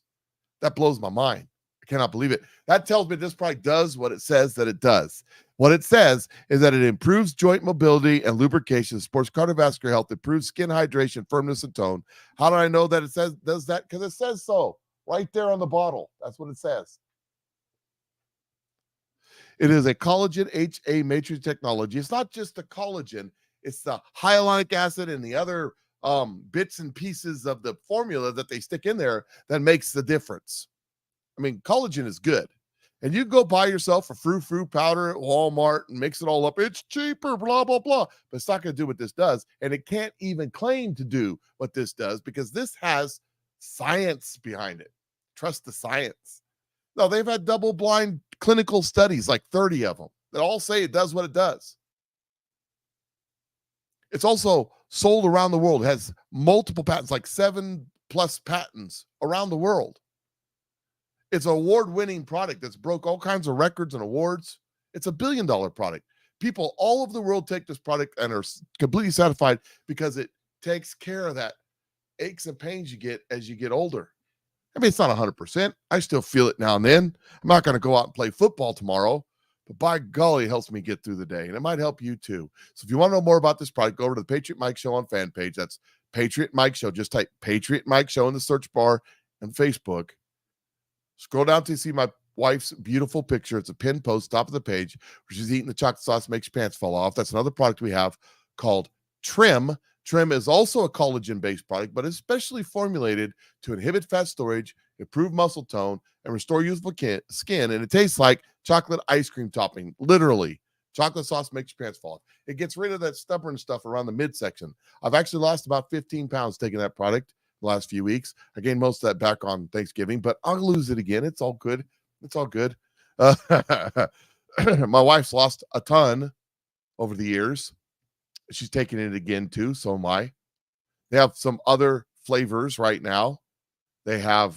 That blows my mind. I cannot believe it. That tells me this product does what it says that it does. What it says is that it improves joint mobility and lubrication, supports cardiovascular health, improves skin hydration, firmness, and tone. How do I know that it does that? Because it says so right there on the bottle. That's what it says. It is a collagen HA matrix technology. It's not just the collagen. It's the hyaluronic acid and the other bits and pieces of the formula that they stick in there that makes the difference. I mean, collagen is good. And you go buy yourself a frou-frou powder at Walmart and mix it all up. It's cheaper, blah, blah, blah. But it's not going to do what this does. And it can't even claim to do what this does because this has science behind it. Trust the science. No, they've had double-blind clinical studies, like 30 of them. that all say it does what it does. It's also sold around the world. It has multiple patents, like 7+ patents around the world. It's an award-winning product that's broke all kinds of records and awards. It's a $1 billion product. People all over the world take this product and are completely satisfied because it takes care of that aches and pains you get as you get older. I mean, it's not 100%. I still feel it now and then. I'm not going to go out and play football tomorrow, but by golly, it helps me get through the day, and it might help you too. So if you want to know more about this product, go over to the Patriot Mike Show on fan page. That's Patriot Mike Show. Just type Patriot Mike Show in the search bar on Facebook. Scroll down to see my wife's beautiful picture. It's a pinned post, top of the page, where she's eating the chocolate sauce, makes your pants fall off. That's another product we have called Trim. Trim is also a collagen-based product, but is specially formulated to inhibit fat storage, improve muscle tone, and restore youthful skin. And it tastes like chocolate ice cream topping. Literally, chocolate sauce makes your pants fall off. It gets rid of that stubborn stuff around the midsection. I've actually lost about 15 pounds taking that product the last few weeks. I gained most of that back on Thanksgiving, but I'll lose it again. It's all good. It's all good. My wife's lost a ton over the years. She's taking it again too. So am I. They have some other flavors right now. They have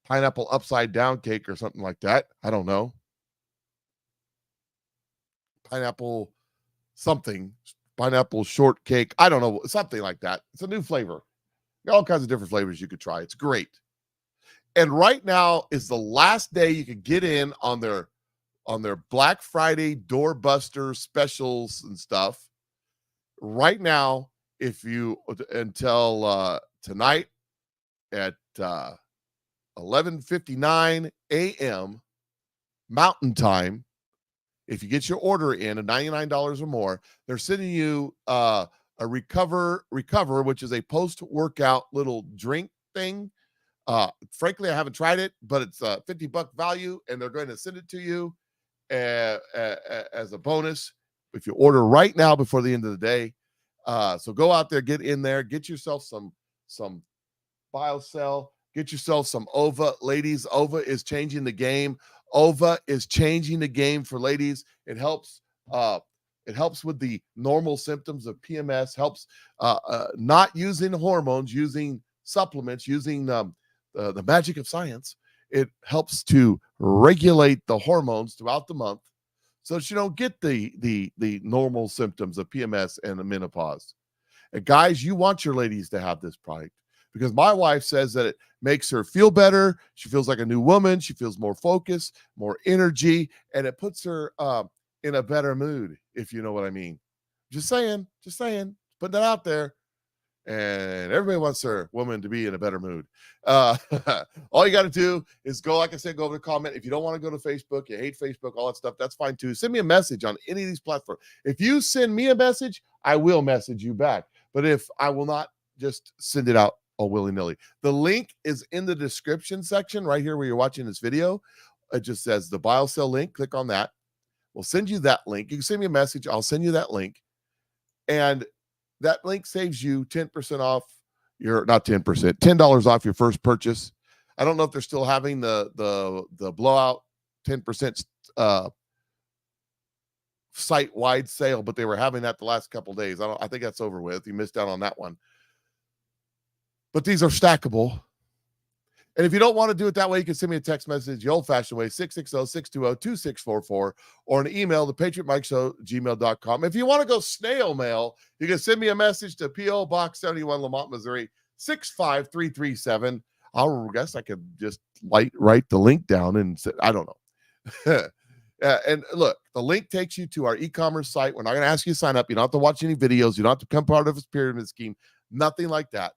pineapple upside down cake or something like that. I don't know. Pineapple something. Pineapple shortcake. I don't know. Something like that. It's a new flavor. Got all kinds of different flavors you could try. It's great. And right now is the last day you can get in on their Black Friday doorbuster specials and stuff. Right now, if you until tonight at 11:59 a.m. Mountain Time, if you get your order in of $99 or more, they're sending you a Recover, which is a post-workout little drink thing. Frankly, I haven't tried it, but it's a $50 value, and they're going to send it to you as a bonus if you order right now before the end of the day. So go out there, get in there, get yourself some BioCell, get yourself some OVA. Ladies, OVA is changing the game. OVA is changing the game for ladies. It helps with the normal symptoms of PMS, helps not using hormones, using supplements, using the magic of science. It helps to regulate the hormones throughout the month so that you don't get the normal symptoms of PMS and the menopause. And guys, you want your ladies to have this product because my wife says that it makes her feel better. She feels like a new woman. She feels more focused, more energy, and it puts her in a better mood, if you know what I mean. Just saying, put that out there. And everybody wants their woman to be in a better mood. All you got to do is go, like I said, go over to comment. If you don't want to go to Facebook, you hate Facebook, all that stuff, that's fine too. Send me a message on any of these platforms. If you send me a message, I will message you back. But if I will not just send it out all willy-nilly. The link is in the description section right here where you're watching this video. It just says the BioCell link. Click on that. We'll send you that link. You can send me a message. I'll send you that link. And that link saves you 10% off not 10%, $10 off your first purchase. I don't know if they're still having the blowout 10% site-wide sale, but they were having that the last couple of days. I think that's over with. You missed out on that one. But these are stackable. And if you don't want to do it that way, you can send me a text message the old-fashioned way, 660-620-2644, or an email, thepatriotmikeshow@gmail.com. If you want to go snail mail, you can send me a message to P.O. Box 71, Lamont, Missouri, 65337. I guess I could just write the link down and say, I don't know. And look, the link takes you to our e-commerce site. We're not going to ask you to sign up. You don't have to watch any videos. You don't have to become part of this pyramid scheme. Nothing like that.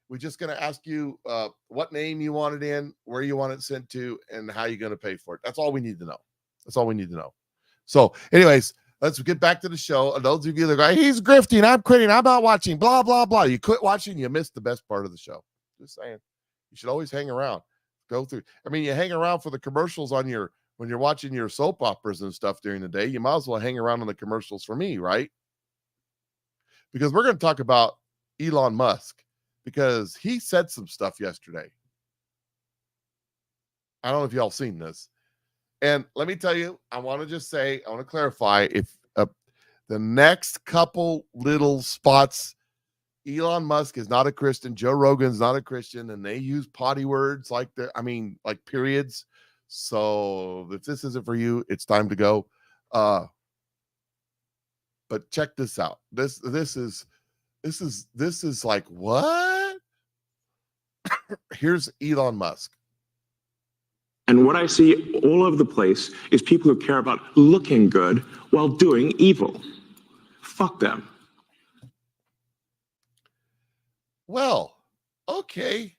We're just going to ask you what name you want it in, where you want it sent to, and how you're going to pay for it. That's all we need to know. That's all we need to know. So anyways, let's get back to the show. And those of you that are going, he's grifting, I'm quitting, I'm not watching, blah, blah, blah. You quit watching, you missed the best part of the show. Just saying. You should always hang around. Go through. I mean, you hang around for the commercials when you're watching your soap operas and stuff during the day. You might as well hang around on the commercials for me, right? Because we're going to talk about Elon Musk. Because he said some stuff yesterday. I don't know if y'all seen this. And let me tell you, I want to clarify, if the next couple little spots, Elon Musk is not a Christian, Joe Rogan's not a Christian, and they use potty words like periods. So if this isn't for you, it's time to go. But check this out. This is like, what? Here's Elon Musk. And what I see all over the place is people who care about looking good while doing evil. Fuck them. Well, okay.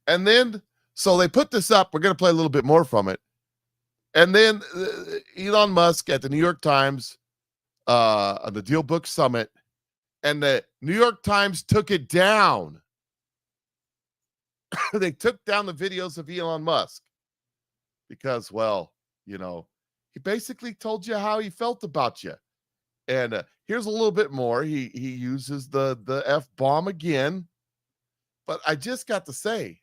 And then, so they put this up. We're going to play a little bit more from it. And then Elon Musk at the New York Times, on the Deal Book Summit, and the New York Times took it down. They took down the videos of Elon Musk because, well, he basically told you how he felt about you. And here's a little bit more. He uses the F-bomb again. But I just got to say,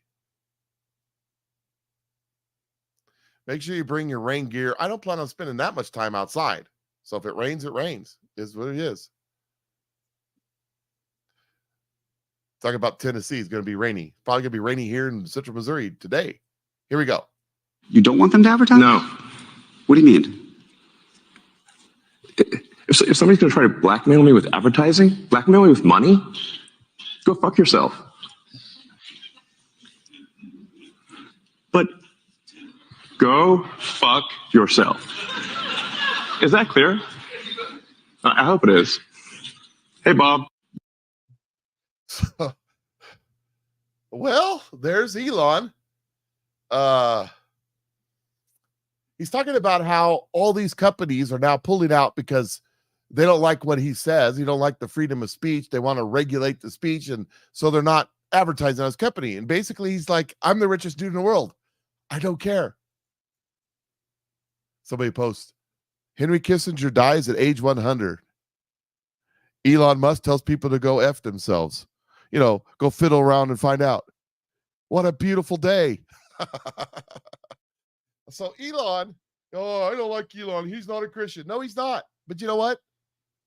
make sure you bring your rain gear. I don't plan on spending that much time outside. So if it rains, it rains. Is what it is. Talking about Tennessee, it's going to be rainy. Probably going to be rainy here in central Missouri today. Here we go. You don't want them to advertise? No. What do you mean? If somebody's going to try to blackmail me with advertising, blackmail me with money, go fuck yourself. But go fuck yourself. Is that clear? I hope it is. Hey, Bob. Well, there's Elon. He's talking about how all these companies are now pulling out because they don't like what he says. He don't like the freedom of speech. They want to regulate the speech, and so they're not advertising on his company. And basically, he's like, I'm the richest dude in the world. I don't care. Somebody posts, Henry Kissinger dies at age 100. Elon Musk tells people to go F themselves. Go fiddle around and find out. What a beautiful day. So Elon, I don't like Elon. He's not a Christian. No, he's not. But you know what?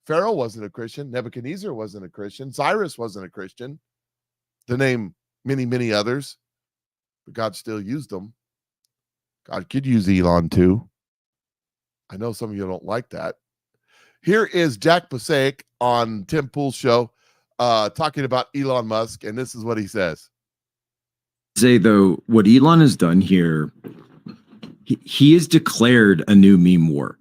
Pharaoh wasn't a Christian. Nebuchadnezzar wasn't a Christian. Cyrus wasn't a Christian. To name many, many others. But God still used them. God could use Elon too. I know some of you don't like that. Here is Jack Passaic on Tim Pool's show talking about Elon Musk, and this is what he says. Say, though, what Elon has done here, he has declared a new meme war.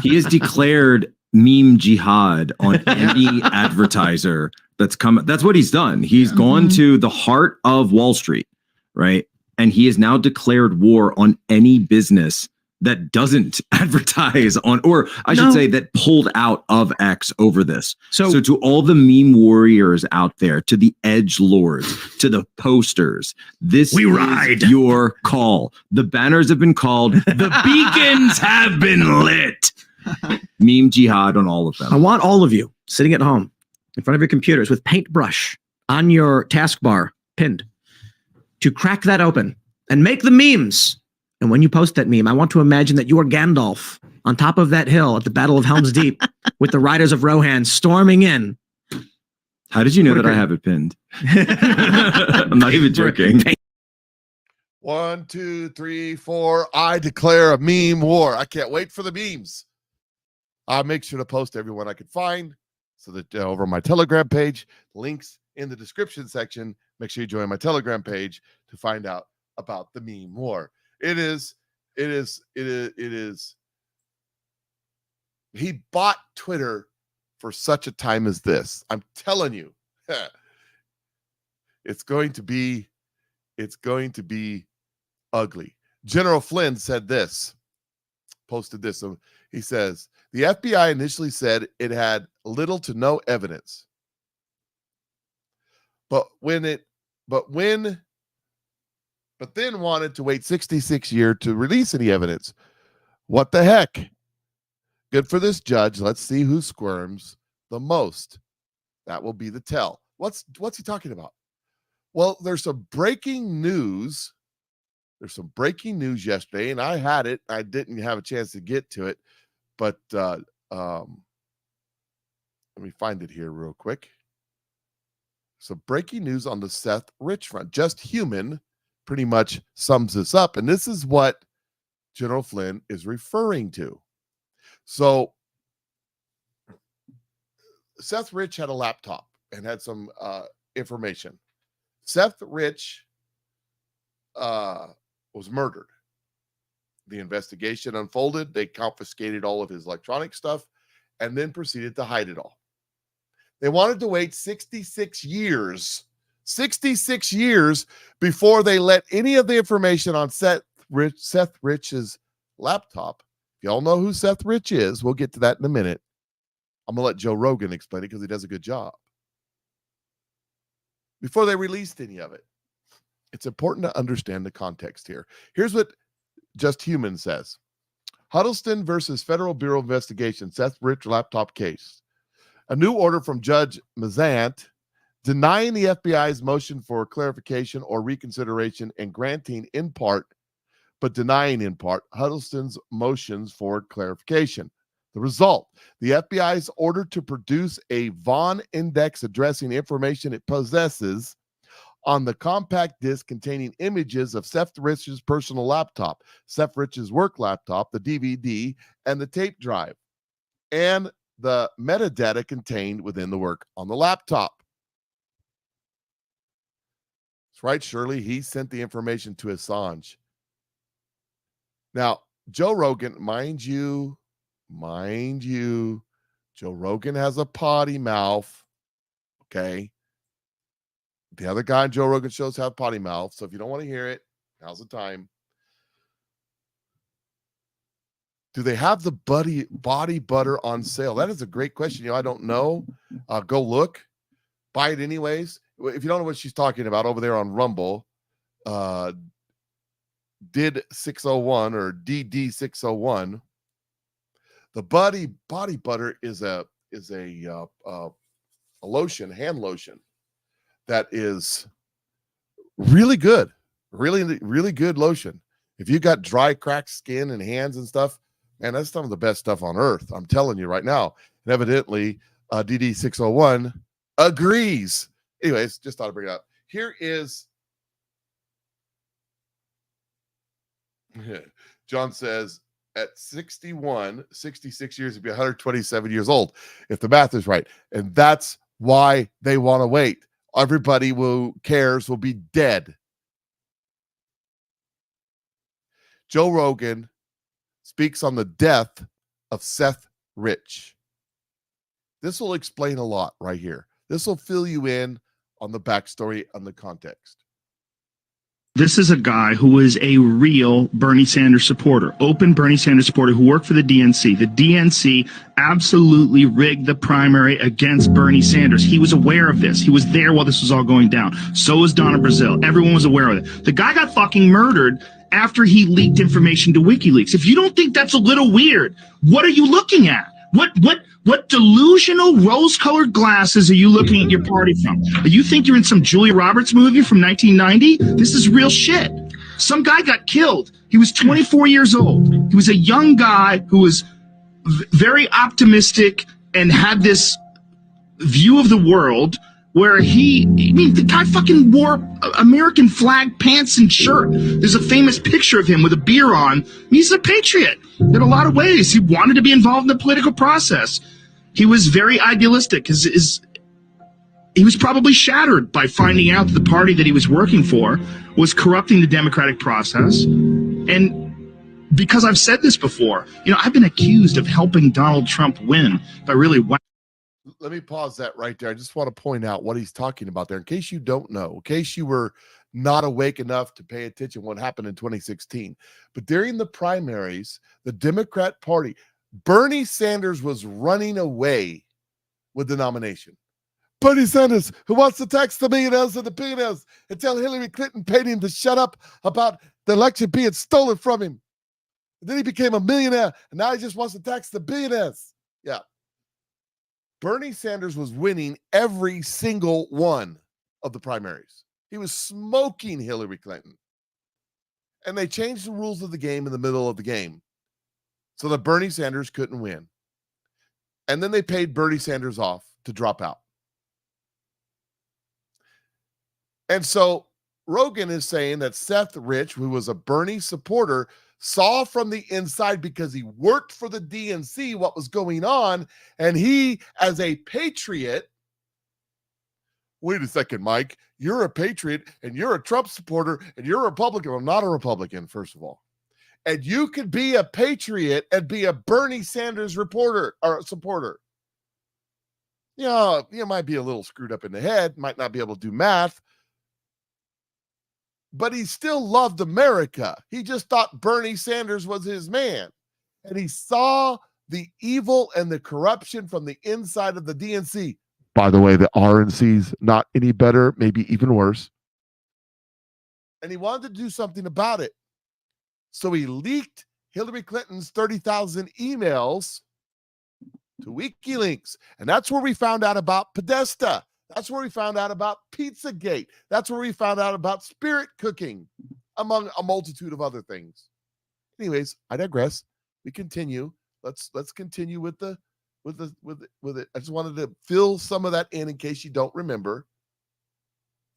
He has declared meme jihad on any advertiser that's come. That's what he's done. He's gone to the heart of Wall Street, right? And he has now declared war on any business that doesn't advertise on, or I should say that pulled out of X over this. So to all the meme warriors out there, to the edge lords, to the posters, this is your call. The banners have been called. The beacons have been lit. Meme jihad on all of them. I want all of you sitting at home in front of your computers with paintbrush on your taskbar pinned to crack that open and make the memes. And when you post that meme, I want to imagine that you are Gandalf on top of that hill at the Battle of Helm's Deep with the Riders of Rohan storming in. How did you know that I have it pinned? I'm not even joking. 1, 2, 3, 4. I declare a meme war. I can't wait for the memes. I'll make sure to post everyone I can find so that over my Telegram page, links in the description section. Make sure you join my Telegram page to find out about the meme war. It is. He bought Twitter for such a time as this. I'm telling you, it's going to be ugly. General Flynn said this, posted this. He says, the FBI initially said it had little to no evidence. But then wanted to wait 66 years to release any evidence. What the heck? Good for this judge. Let's see who squirms the most. That will be the tell. What's he talking about? Well, there's some breaking news There's some breaking news yesterday, and I had it. I didn't have a chance to get to it, but let me find it here real quick. So breaking news on the Seth Rich front. Just Human pretty much sums this up, and this is what General Flynn is referring to. So Seth Rich had a laptop and had some information. Seth Rich was murdered. The investigation unfolded. They confiscated all of his electronic stuff and then proceeded to hide it all. They wanted to wait 66 years before they let any of the information on Seth Rich's laptop. If y'all know who Seth Rich is, we'll get to that in a minute. I'm going to let Joe Rogan explain it because he does a good job. Before they released any of it. It's important to understand the context here. Here's what Just Human says. Huddleston versus Federal Bureau of Investigation, Seth Rich laptop case. A new order from Judge Mazant denying the FBI's motion for clarification or reconsideration and granting in part, but denying in part, Huddleston's motions for clarification. The result, the FBI's order to produce a Vaughn index addressing information it possesses on the compact disc containing images of Seth Rich's personal laptop, Seth Rich's work laptop, the DVD, and the tape drive, and the metadata contained within the work on the laptop. That's right, Shirley. He sent the information to Assange. Now, Joe Rogan, mind you, Joe Rogan has a potty mouth. Okay. The other guy on Joe Rogan shows have potty mouth. So if you don't want to hear it, now's the time. Do they have the body butter on sale? That is a great question. I don't know. Go look. Buy it anyways. If you don't know what she's talking about over there on Rumble, did 601 or DD 601. The body butter is a lotion, hand lotion that is really good, really good lotion. If you got dry, cracked skin and hands and stuff, man, that's some of the best stuff on earth. I'm telling you right now. And evidently, DD 601 agrees. Anyways, just thought I'd bring it up. Here is John says, at 66 years, he'd be 127 years old, if the math is right. And that's why they want to wait. Everybody who cares will be dead. Joe Rogan speaks on the death of Seth Rich. This will explain a lot right here. This will fill you in on the backstory and the context. This is a guy who is a real Bernie Sanders supporter, open Bernie Sanders supporter who worked for the DNC. The DNC absolutely rigged the primary against Bernie Sanders. He was aware of this. He was there while this was all going down. So was Donna Brazile. Everyone was aware of it. The guy got fucking murdered after he leaked information to WikiLeaks. If you don't think that's a little weird, what are you looking at? What delusional rose-colored glasses are you looking at your party from? You think you're in some Julia Roberts movie from 1990? This is real shit. Some guy got killed. He was 24 years old. He was a young guy who was very optimistic and had this view of the world where the guy fucking wore American flag pants and shirt. There's a famous picture of him with a beer on. He's a patriot in a lot of ways. He wanted to be involved in the political process. He was very idealistic. He was probably shattered by finding out that the party that he was working for was corrupting the democratic process. And because I've said this before, I've been accused of helping Donald Trump win by really... Let me pause that right there. I just want to point out what he's talking about there in case you don't know, in case you were not awake enough to pay attention what happened in 2016. But during the primaries, the Democrat Party, Bernie Sanders was running away with the nomination. Bernie Sanders, who wants to tax the millionaires and the billionaires and tell Hillary Clinton paid him to shut up about the election being stolen from him. And then he became a millionaire, and now he just wants to tax the billionaires. Yeah. Bernie Sanders was winning every single one of the primaries. He was smoking Hillary Clinton. And they changed the rules of the game in the middle of the game so that Bernie Sanders couldn't win. And then they paid Bernie Sanders off to drop out. And so Rogan is saying that Seth Rich, who was a Bernie supporter, saw from the inside because he worked for the DNC what was going on. And he, as a patriot, wait a second, Mike, you're a patriot and you're a Trump supporter and you're a Republican. I'm not a Republican, first of all. And you could be a patriot and be a Bernie Sanders reporter or supporter. You know, you might be a little screwed up in the head, might not be able to do math, but he still loved America. He just thought Bernie Sanders was his man. And he saw the evil and the corruption from the inside of the DNC. By the way, the RNC's not any better, maybe even worse. And he wanted to do something about it. So he leaked Hillary Clinton's 30,000 emails to WikiLeaks. And that's where we found out about Podesta. That's where we found out about Pizzagate. That's where we found out about spirit cooking, among a multitude of other things. Anyways, I digress. We continue. Let's continue with it. I just wanted to fill some of that in case you don't remember.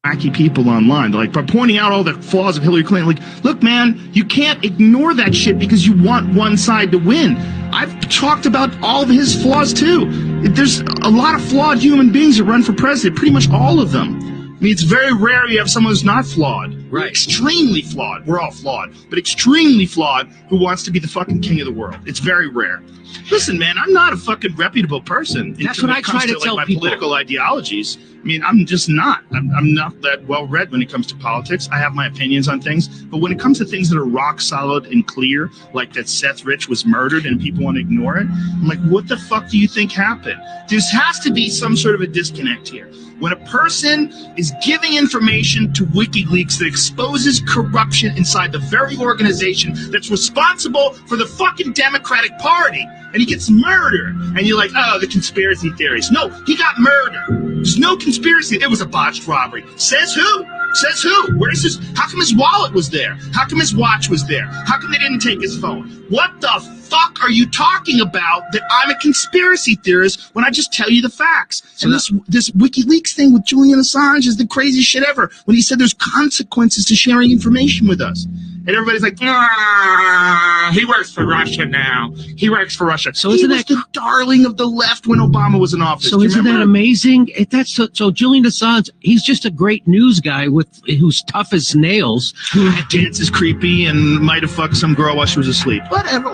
Wacky people online, like by pointing out all the flaws of Hillary Clinton. Like, look, man, you can't ignore that shit because you want one side to win. I've talked about all of his flaws too. There's a lot of flawed human beings that run for president, pretty much all of them. I mean, it's very rare you have someone who's not flawed. Right. Extremely flawed. We're all flawed, but extremely flawed who wants to be the fucking king of the world. It's very rare. Listen, man, I'm not a fucking reputable person. That's what I try to tell my people. Political ideologies. I mean, I'm just not. I'm not that well read when it comes to politics. I have my opinions on things, but when it comes to things that are rock solid and clear, like that Seth Rich was murdered and people want to ignore it, I'm like, what the fuck do you think happened? There has to be some sort of a disconnect here. When a person is giving information to WikiLeaks that exposes corruption inside the very organization that's responsible for the fucking Democratic Party, and he gets murdered, and you're like, oh, the conspiracy theories. No, he got murdered. There's no conspiracy. It was a botched robbery. Says who? Says who? Where's his? How come his wallet was there? How come his watch was there? How come they didn't take his phone? What the fuck are you talking about that I'm a conspiracy theorist when I just tell you the facts? So and this WikiLeaks thing with Julian Assange is the craziest shit ever. When he said there's consequences to sharing information with us. And everybody's like, he works for Russia now. He works for Russia. So he was the darling of the left when Obama was in office. So isn't that amazing? So Julian Assange, he's just a great news guy who's tough as nails. Who dances creepy and might have fucked some girl while she was asleep. Whatever.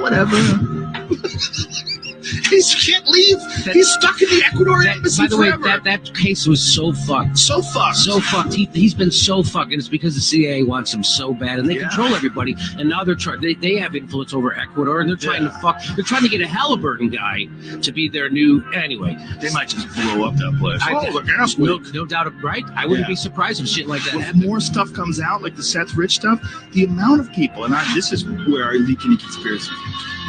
He can't leave. He's stuck in the Ecuadorian embassy forever. By the way, that case was so fucked. So fucked. He's been so fucked, and it's because the CIA wants him so bad, and they control everybody. And now they're trying. They have influence over Ecuador, and they're trying to fuck. They're trying to get a Halliburton guy to be their new. Anyway, they might just blow up that place. The gas no doubt, right? I wouldn't be surprised if shit like that happened. More stuff comes out, like the Seth Rich stuff. The amount of people, and this is where I leak any conspiracy.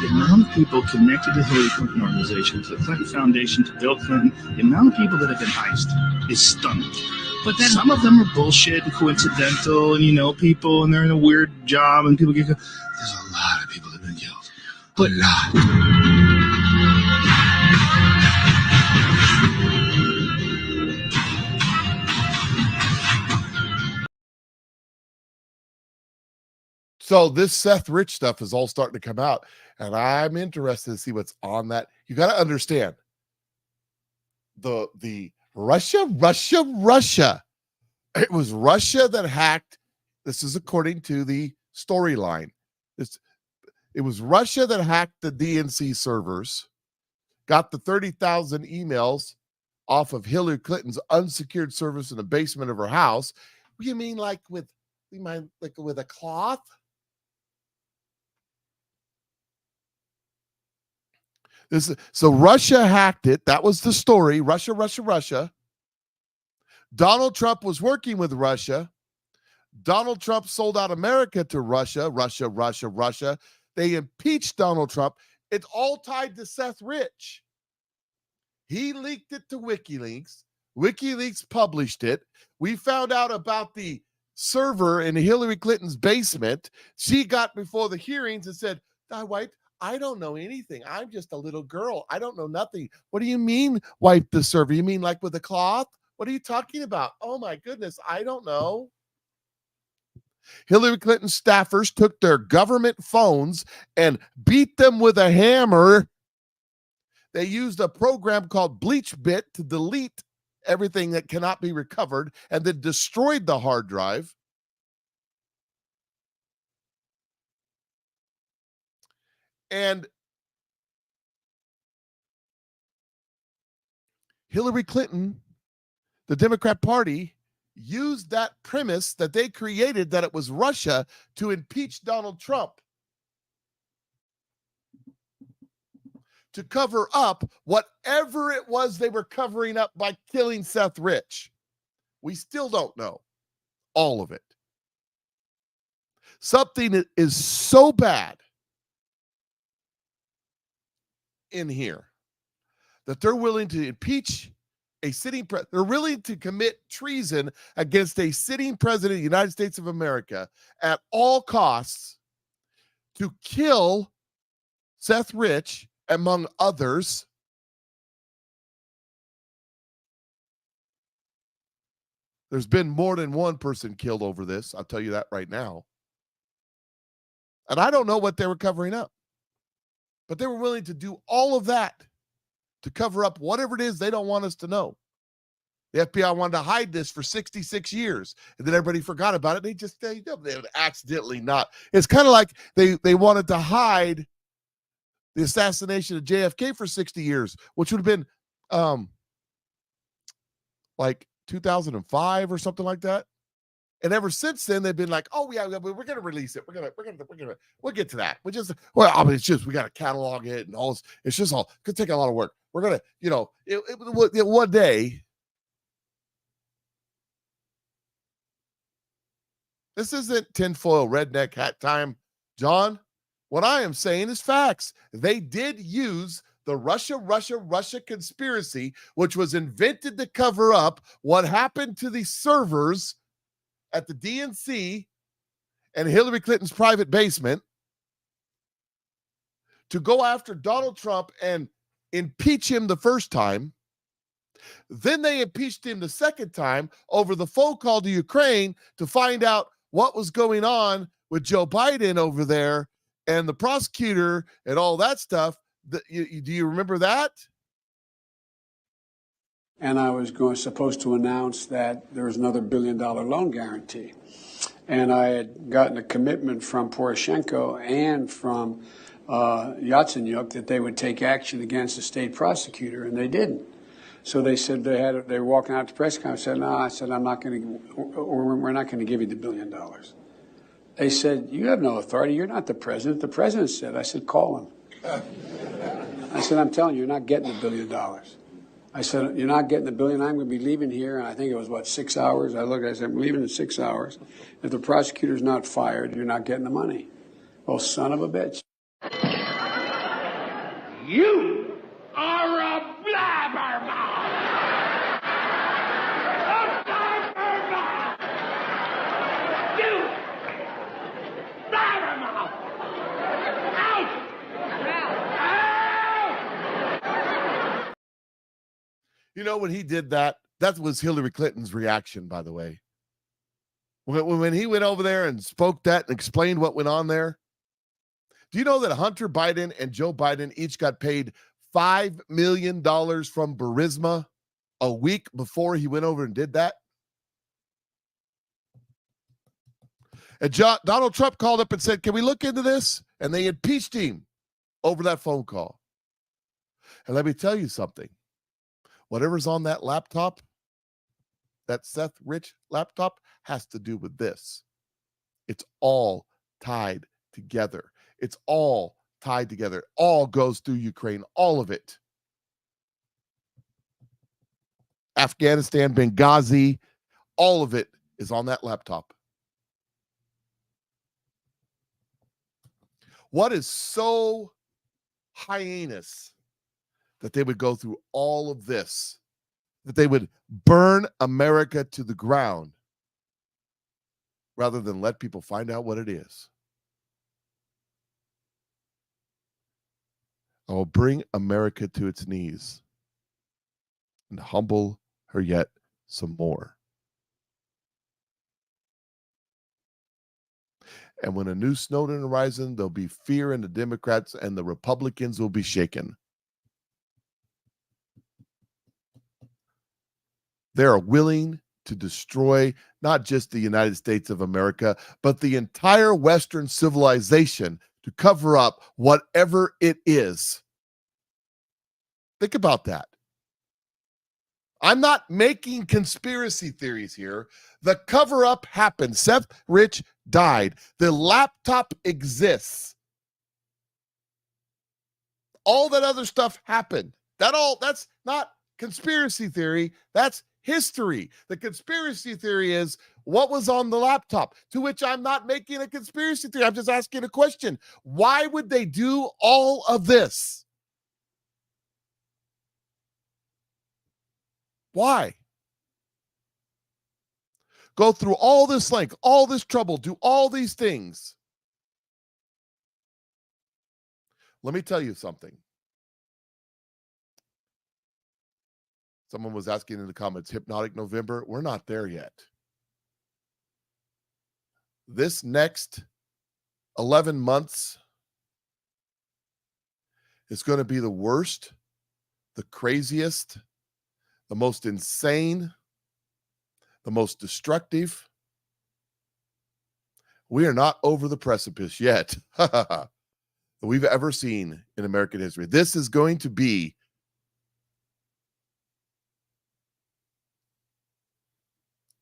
The amount of people connected to the Hillary Clinton organization, to the Clinton Foundation, to Bill Clinton, the amount of people that have been heisted is stunning. But then some of them are bullshit and coincidental, and you know people, and they're in a weird job, and people get. There's a lot of people that have been killed. But So this Seth Rich stuff is all starting to come out, and I'm interested to see what's on that. You got to understand the Russia. It was Russia that hacked. This is according to the storyline. It was Russia that hacked the DNC servers, got the 30,000 emails off of Hillary Clinton's unsecured service in the basement of her house. What do you mean, like with a cloth? So Russia hacked it. That was the story. Russia. Donald Trump was working with Russia. Donald Trump sold out America to Russia. They impeached Donald Trump. It's all tied to Seth Rich. He leaked it to WikiLeaks. WikiLeaks published it. We found out about the server in Hillary Clinton's basement. She got before the hearings and said, I don't know anything. I'm just a little girl. I don't know nothing. What do you mean wipe the server? You mean like with a cloth? What are you talking about? Oh my goodness, I don't know. Hillary Clinton staffers took their government phones and beat them with a hammer. They used a program called BleachBit to delete everything that cannot be recovered and then destroyed the hard drive. And Hillary Clinton, the Democrat Party, used that premise that they created, that it was Russia, to impeach Donald Trump, to cover up whatever it was they were covering up by killing Seth Rich. We still don't know all of it. Something is so bad in here that they're willing to impeach a sitting president. They're willing to commit treason against a sitting president of the United States of America at all costs to kill Seth Rich, among others. There's been more than one person killed over this. I'll tell you that right now. And I don't know what they were covering up, but they were willing to do all of that to cover up whatever it is they don't want us to know. The FBI wanted to hide this for 66 years, and then everybody forgot about it. They would accidentally not. It's kind of like they wanted to hide the assassination of JFK for 60 years, which would have been like 2005 or something like that. And ever since then, they've been like, "Oh yeah, we're going to release it. We'll get to that. We just, well, I mean, it's just we got to catalog it and all this. It's just all could take a lot of work. We're gonna, one day." This isn't tinfoil redneck hat time, John. What I am saying is facts. They did use the Russia conspiracy, which was invented to cover up what happened to the servers at the DNC and Hillary Clinton's private basement, to go after Donald Trump and impeach him the first time. Then they impeached him the second time over the phone call to Ukraine to find out what was going on with Joe Biden over there and the prosecutor and all that stuff. Do you remember that? And I was supposed to announce that there was another $1 billion loan guarantee. And I had gotten a commitment from Poroshenko and from Yatsenyuk that they would take action against the state prosecutor, and they didn't. So they said they were walking out to press conference. I said, no, I'm not going to, we're not going to give you the $1 billion. They said, you have no authority. You're not the president. The president said. I said, call him. I said, I'm telling you, you're not getting the $1 billion. I said, you're not getting the $1 billion. I'm going to be leaving here. And I think it was, 6 hours? I said, I'm leaving in 6 hours. If the prosecutor's not fired, you're not getting the money. Well, son of a bitch. You are a blabbermouth! A blabbermouth! You! Blabbermouth! Out! You know, when he did that, that was Hillary Clinton's reaction, by the way. When he went over there and spoke that and explained what went on there. Do you know that Hunter Biden and Joe Biden each got paid $5 million from Burisma a week before he went over and did that? And Donald Trump called up and said, can we look into this? And they impeached him over that phone call. And let me tell you something. Whatever's on that laptop, that Seth Rich laptop, has to do with this. It's all tied together. It's all tied together. It all goes through Ukraine, all of it. Afghanistan, Benghazi, all of it is on that laptop. What is so heinous that they would go through all of this, that they would burn America to the ground rather than let people find out what it is. I will bring America to its knees and humble her yet some more. And when a new Snowden arises, there'll be fear in the Democrats and the Republicans will be shaken. They are willing to destroy not just the United States of America, but the entire Western civilization to cover up whatever it is. Think about that. I'm not making conspiracy theories here. The cover-up happened. Seth Rich died. The laptop exists. All that other stuff happened. That's not conspiracy theory. That's history. The conspiracy theory is what was on the laptop, to which I'm not making a conspiracy theory. I'm just asking a question. Why would they do all of this? Why? Go through all this length, all this trouble, do all these things. Let me tell you something. Someone was asking in the comments, Hypnotic November. We're not there yet. This next 11 months is going to be the worst, the craziest, the most insane, the most destructive. We are not over the precipice yet that we've ever seen in American history. This is going to be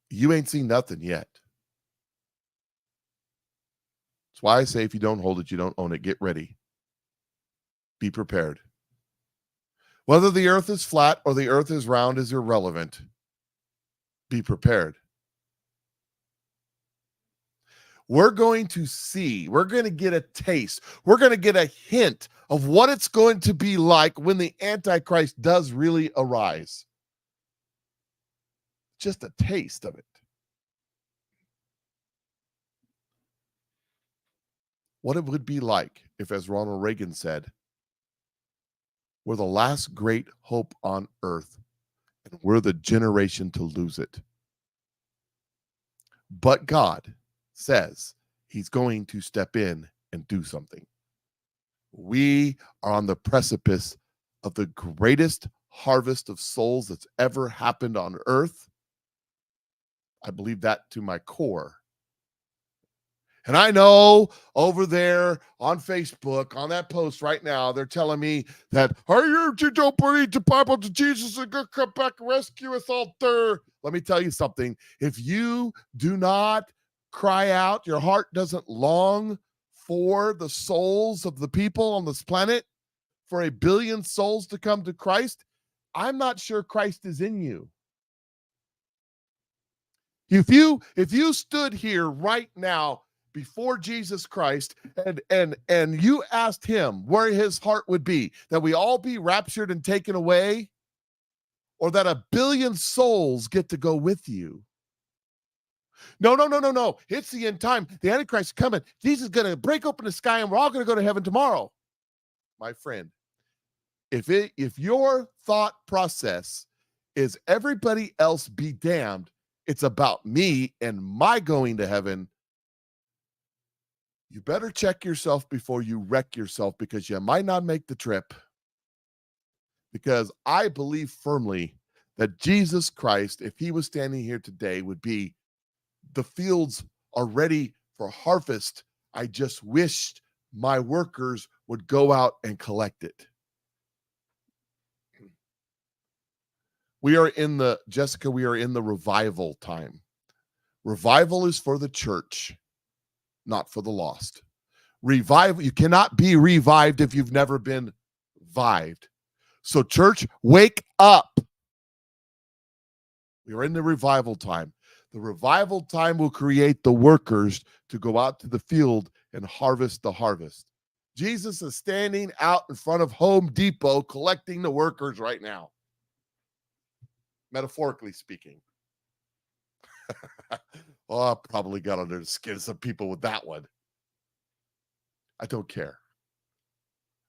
you ain't seen nothing yet. That's why I say if you don't hold it, you don't own it. Get ready. Be prepared. Whether the earth is flat or the earth is round is irrelevant. Be prepared. We're going to see, we're going to get a taste, we're going to get a hint of what it's going to be like when the Antichrist does really arise. Just a taste of it. What it would be like if, as Ronald Reagan said, we're the last great hope on earth, and we're the generation to lose it. But God says he's going to step in and do something. We are on the precipice of the greatest harvest of souls that's ever happened on earth. I believe that to my core. And I know over there on Facebook, on that post right now, they're telling me that, you don't believe the Bible, that Jesus is going to come back and rescue us all there. Let me tell you something. If you do not cry out, your heart doesn't long for the souls of the people on this planet, for 1 billion souls to come to Christ, I'm not sure Christ is in you. If you stood here right now before Jesus Christ and you asked him where his heart would be, that we all be raptured and taken away, or that 1 billion souls get to go with you. No. It's the end time. The Antichrist is coming. Jesus is going to break open the sky and we're all going to go to heaven tomorrow. My friend, if your thought process is everybody else be damned, it's about me and my going to heaven, you better check yourself before you wreck yourself, because you might not make the trip. Because I believe firmly that Jesus Christ, if he was standing here today, would be, the fields are ready for harvest. I just wished my workers would go out and collect it. We are in the revival time. Revival is for the church, not for the lost. Revival, you cannot be revived if you've never been vived. So church, wake up. We are in the revival time. The revival time will create the workers to go out to the field and harvest the harvest. Jesus is standing out in front of Home Depot collecting the workers right now. Metaphorically speaking. Oh, I probably got under the skin of some people with that one. I don't care.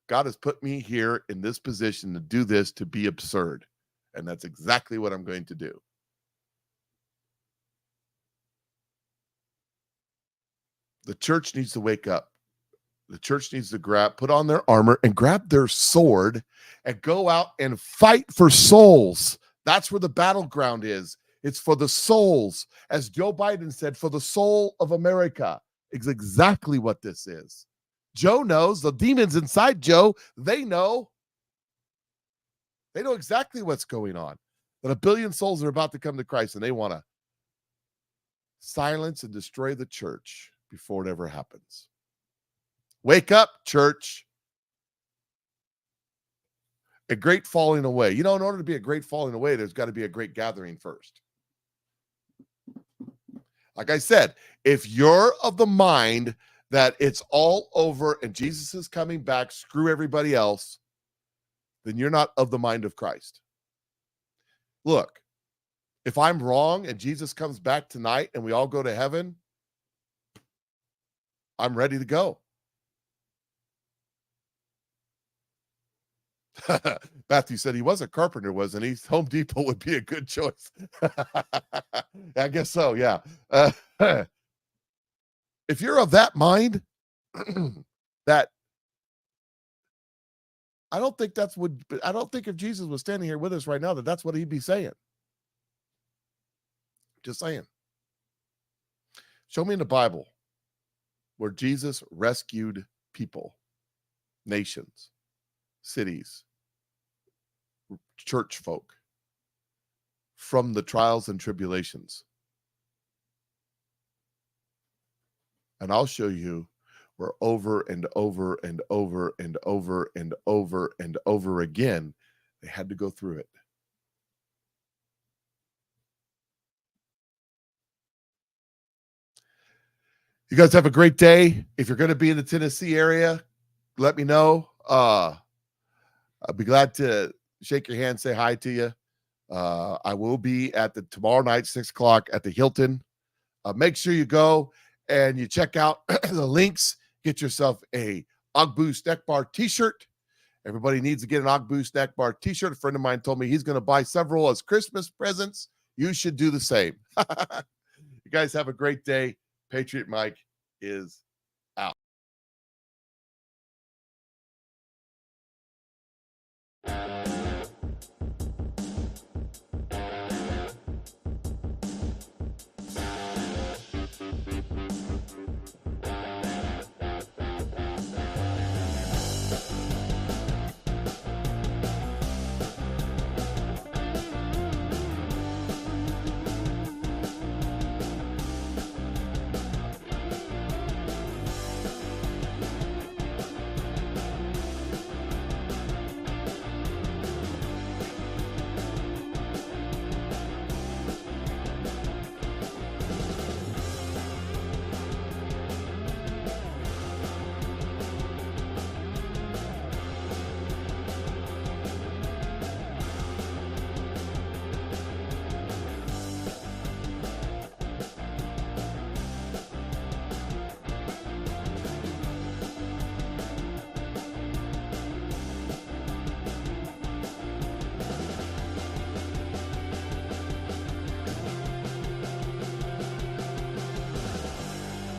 God has put me here in this position to do this, to be absurd. And that's exactly what I'm going to do. The church needs to wake up. The church needs to put on their armor and grab their sword and go out and fight for souls. That's where the battleground is. It's for the souls. As Joe Biden said, for the soul of America. It's exactly what this is. Joe knows. The demons inside Joe, they know. They know exactly what's going on. That 1 billion souls are about to come to Christ, and they want to silence and destroy the church before it ever happens. Wake up, church. A great falling away. You know, in order to be a great falling away, there's got to be a great gathering first. Like I said, if you're of the mind that it's all over and Jesus is coming back, screw everybody else, then you're not of the mind of Christ. Look, if I'm wrong and Jesus comes back tonight and we all go to heaven, I'm ready to go. Matthew said he was a carpenter, wasn't he? Home Depot would be a good choice. I guess so, yeah. If you're of that mind, that I don't think if Jesus was standing here with us right now, that's what he'd be saying. Just saying. Show me in the Bible where Jesus rescued people, nations, cities, church folk from the trials and tribulations. And I'll show you where over and over and over and over and over and over again, they had to go through it. You guys have a great day. If you're going to be in the Tennessee area, let me know. I'll be glad to shake your hand, say hi to you. I will be at tomorrow night, 6:00 at the Hilton. Make sure you go and you check out the links. Get yourself a Ogbu Snack Bar t-shirt. Everybody needs to get an Ogbu Snack Bar t-shirt. A friend of mine told me he's going to buy several as Christmas presents. You should do the same. You guys have a great day. Patriot Mike is